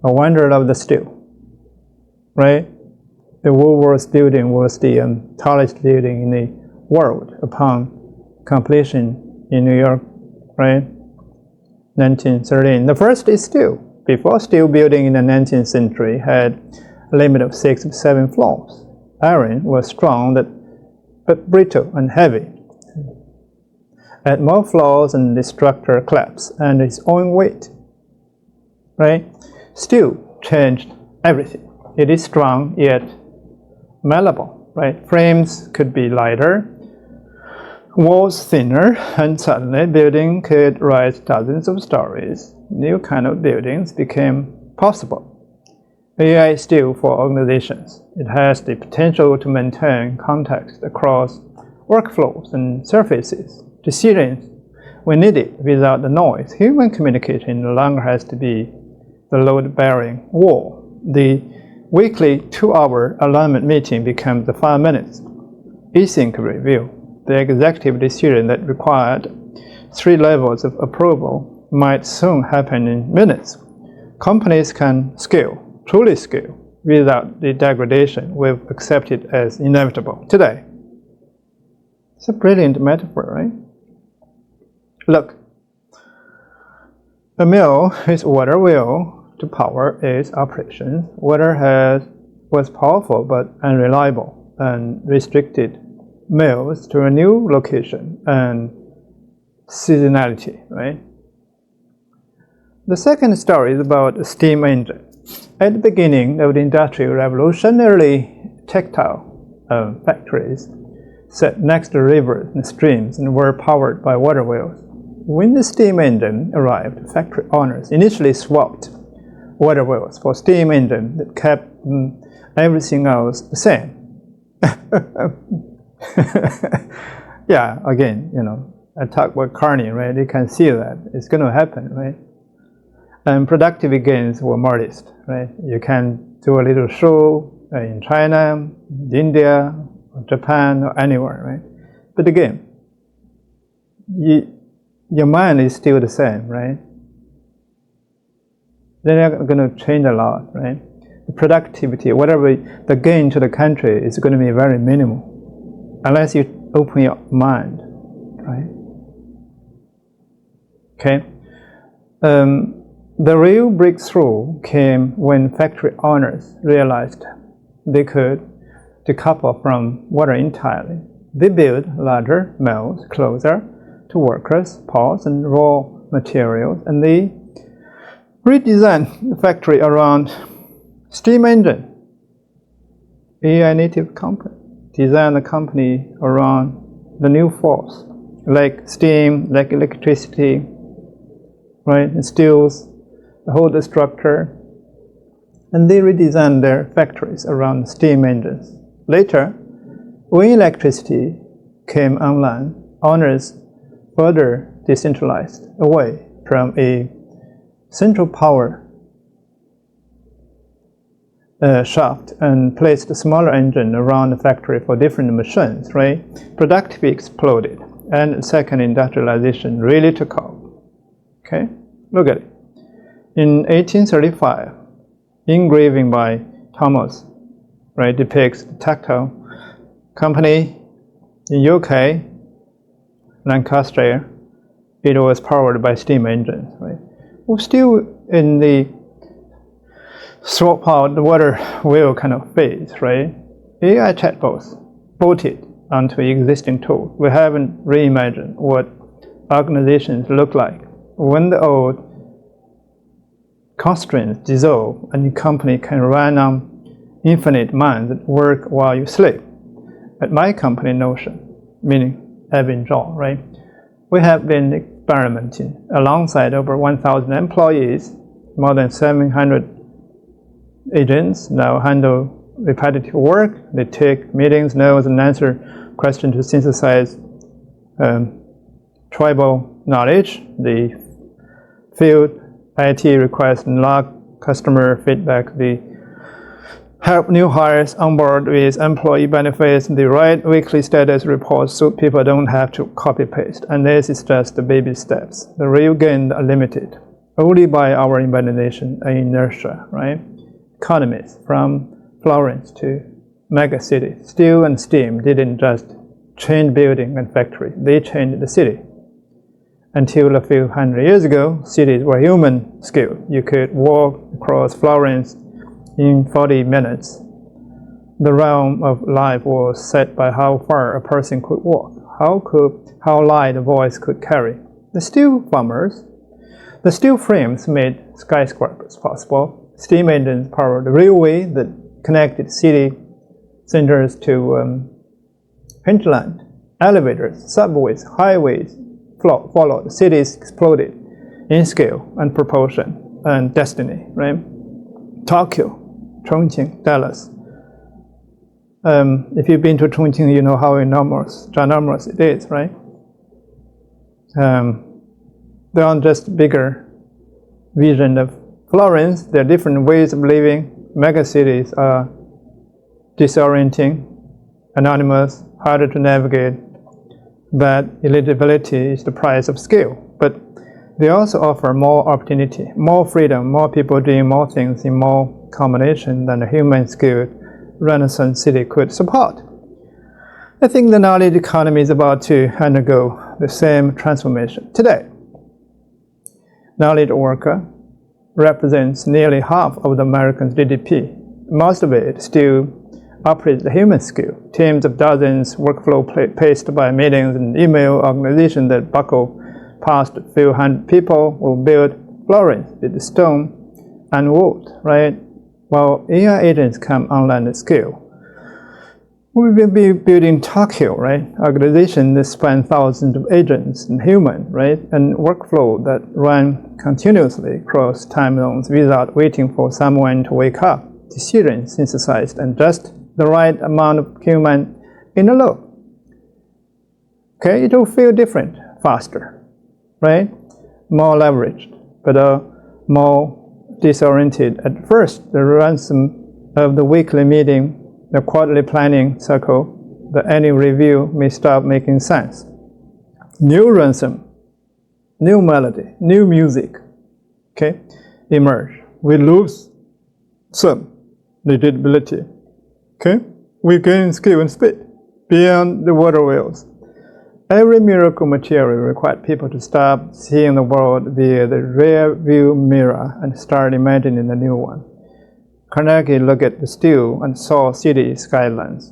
A wonder of the steel, right? The Woolworths building was the tallest building in the world upon completion in New York, right? 1913. The first is steel. Before, steel building in the 19th century had a limit of 6 to 7 floors. Iron was strong but brittle and heavy. Add more floors and the structure collapsed under its own weight, right? Steel changed everything. It is strong yet malleable, right? Frames could be lighter, walls thinner, and suddenly building could rise dozens of stories. New kind of buildings became possible. AI is still for organizations. It has the potential to maintain context across workflows and surfaces, decisions when needed without the noise. Human communication no longer has to be the load-bearing wall. The weekly 2-hour alignment meeting becomes the 5 minutes async review. The executive decision that required 3 levels of approval might soon happen in minutes. Companies can scale, truly scale, without the degradation we've accepted as inevitable today. It's a brilliant metaphor, right? Look, a mill is water will to power its operations. Water was powerful but unreliable and restricted mills to a new location and seasonality, right? The second story is about a steam engine. At the beginning of the Industrial Revolution, early textile factories sat next to rivers and streams and were powered by water wheels. When the steam engine arrived, factory owners initially swapped water wheels for steam engine that kept everything else the same. Yeah, again, I talk about Carney, right? You can see that it's going to happen, right? And productivity gains were modest, right? You can do a little show in China, India, Japan, or anywhere, right? But again, your mind is still the same, right? They're not going to change a lot, right? The productivity, whatever the gain to the country is going to be very minimal, unless you open your mind, right? Okay. The real breakthrough came when factory owners realized they could decouple from water entirely. They built larger mills closer to workers, ports, and raw materials, and they redesigned the factory around steam engine. AI native company designed the company around the new force, like steam, like electricity, right? And steels, the whole structure. And they redesigned their factories around steam engines. Later, when electricity came online, owners further decentralized away from a central power shaft and placed a smaller engine around the factory for different machines, right? Productivity exploded, and second industrialization really took off. Okay, look at it. In 1835, engraving by Thomas, right, depicts the textile company in UK, Lancaster. It was powered by steam engines, right? We're still in the swap out the water wheel kind of phase, right? AI chatbots bolted onto existing tools. We haven't reimagined what organizations look like. When the old constraints dissolve, a new company can run on infinite minds that work while you sleep. At my company, Notion, meaning Evan John, right? We have been experimenting alongside over 1,000 employees, more than 700 agents now handle repetitive work. They take meetings, notes, and answer questions to synthesize tribal knowledge. They field IT requests and log customer feedback. They help new hires onboard with employee benefits. They write weekly status reports so people don't have to copy-paste. And this is just the baby steps. The real gains are limited only by our imagination and inertia, right? Economies from Florence to mega cities. Steel and steam didn't just change building and factory. They changed the city. Until a few hundred years ago, cities were human scale. You could walk across Florence in 40 minutes. The realm of life was set by how far a person could walk, how light a voice could carry. The steel farmers, the steel frames made skyscrapers possible. Steam engines powered the railway that connected city centers to hinterland. Elevators, subways, highways followed. Cities exploded in scale and proportion and destiny, right? Tokyo, Chongqing, Dallas. If you've been to Chongqing, you know how ginormous it is, right? They aren't just bigger vision of Florence. There are different ways of living. Mega cities are disorienting, anonymous, harder to navigate. That eligibility is the price of scale. But they also offer more opportunity, more freedom, more people doing more things in more combination than a human-skilled Renaissance city could support. I think the knowledge economy is about to undergo the same transformation today. Knowledge worker represents nearly half of the American GDP. Most of it still operates the human skill. Teams of dozens, workflow paced by meetings and email organizations that buckle past a few hundred people will build Florence with stone and wood, right? While AI agents come online at scale. We will be building Tokyo, right? Organizations that span thousands of agents and humans, right? And workflow that run continuously across time zones without waiting for someone to wake up. Decisions synthesized and just the right amount of human in the loop. Okay, it will feel different, faster, right? More leveraged, but more disoriented. At first, the ransom of the weekly meeting, the quarterly planning cycle, the annual review may stop making sense. New ransom, new melody, new music, okay, emerge. We lose some legibility, okay? We gain skill and speed beyond the water wheels. Every miracle material required people to stop seeing the world via the rear view mirror and start imagining a new one. Carnegie looked at the steel and saw city skylines.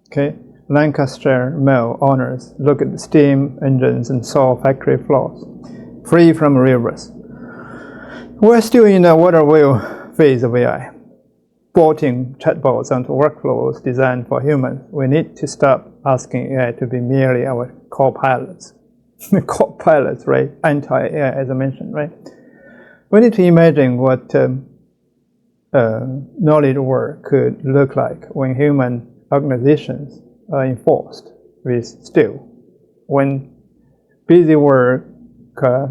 Okay? Lancaster Mill owners looked at the steam engines and saw factory floors, free from rivers. We're still in the water wheel phase of AI, bolting chatbots onto workflows designed for humans. We need to stop asking AI to be merely our co-pilots. Co-pilots, right? Anti-AI, as I mentioned, right? We need to imagine what knowledge work could look like when human organizations are enforced with steel. When busy work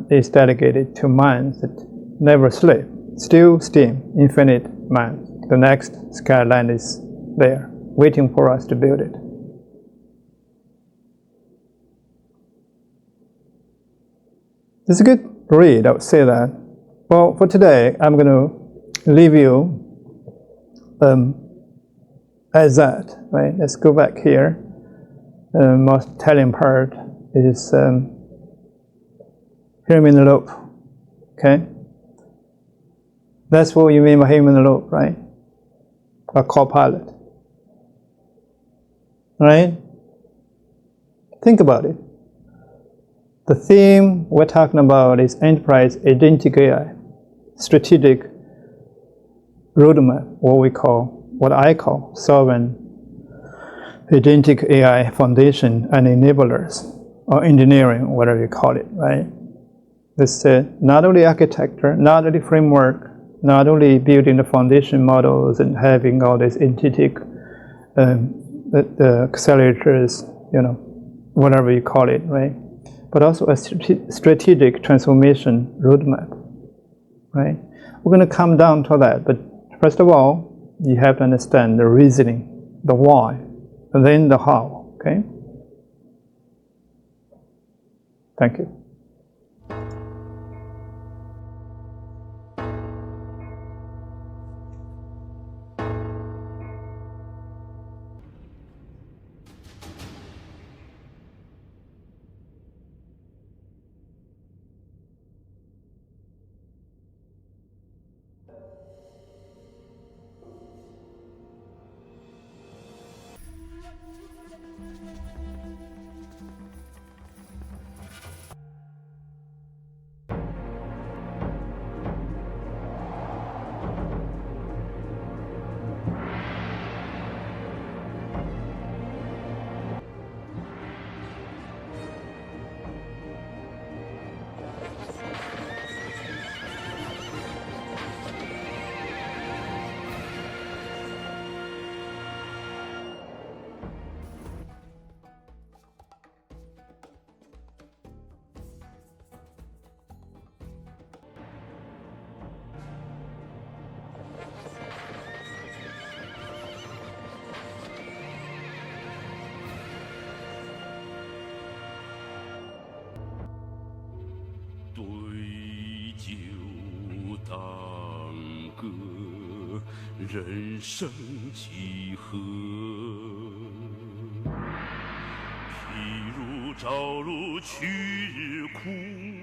is delegated to minds that never sleep. Steel, steam, infinite minds. The next skyline is there, waiting for us to build it. It's a good read, I would say that. Well, for today, I'm going to leave you as that, right? Let's go back here. The most telling part is human in the loop, okay? That's what you mean by human in the loop, right? A co-pilot, right? Think about it. The theme we're talking about is enterprise agentic AI, strategic roadmap, what we call what I call sovereign agentic AI foundation and enablers, or engineering, whatever you call it, right? This not only architecture, not only framework, not only building the foundation models and having all these agentic the accelerators, whatever you call it, right? But also a strategic transformation roadmap, right? We're going to come down to that, but first of all, you have to understand the reasoning, the why, and then the how, okay? Thank you.人生几何？譬如朝露去日苦。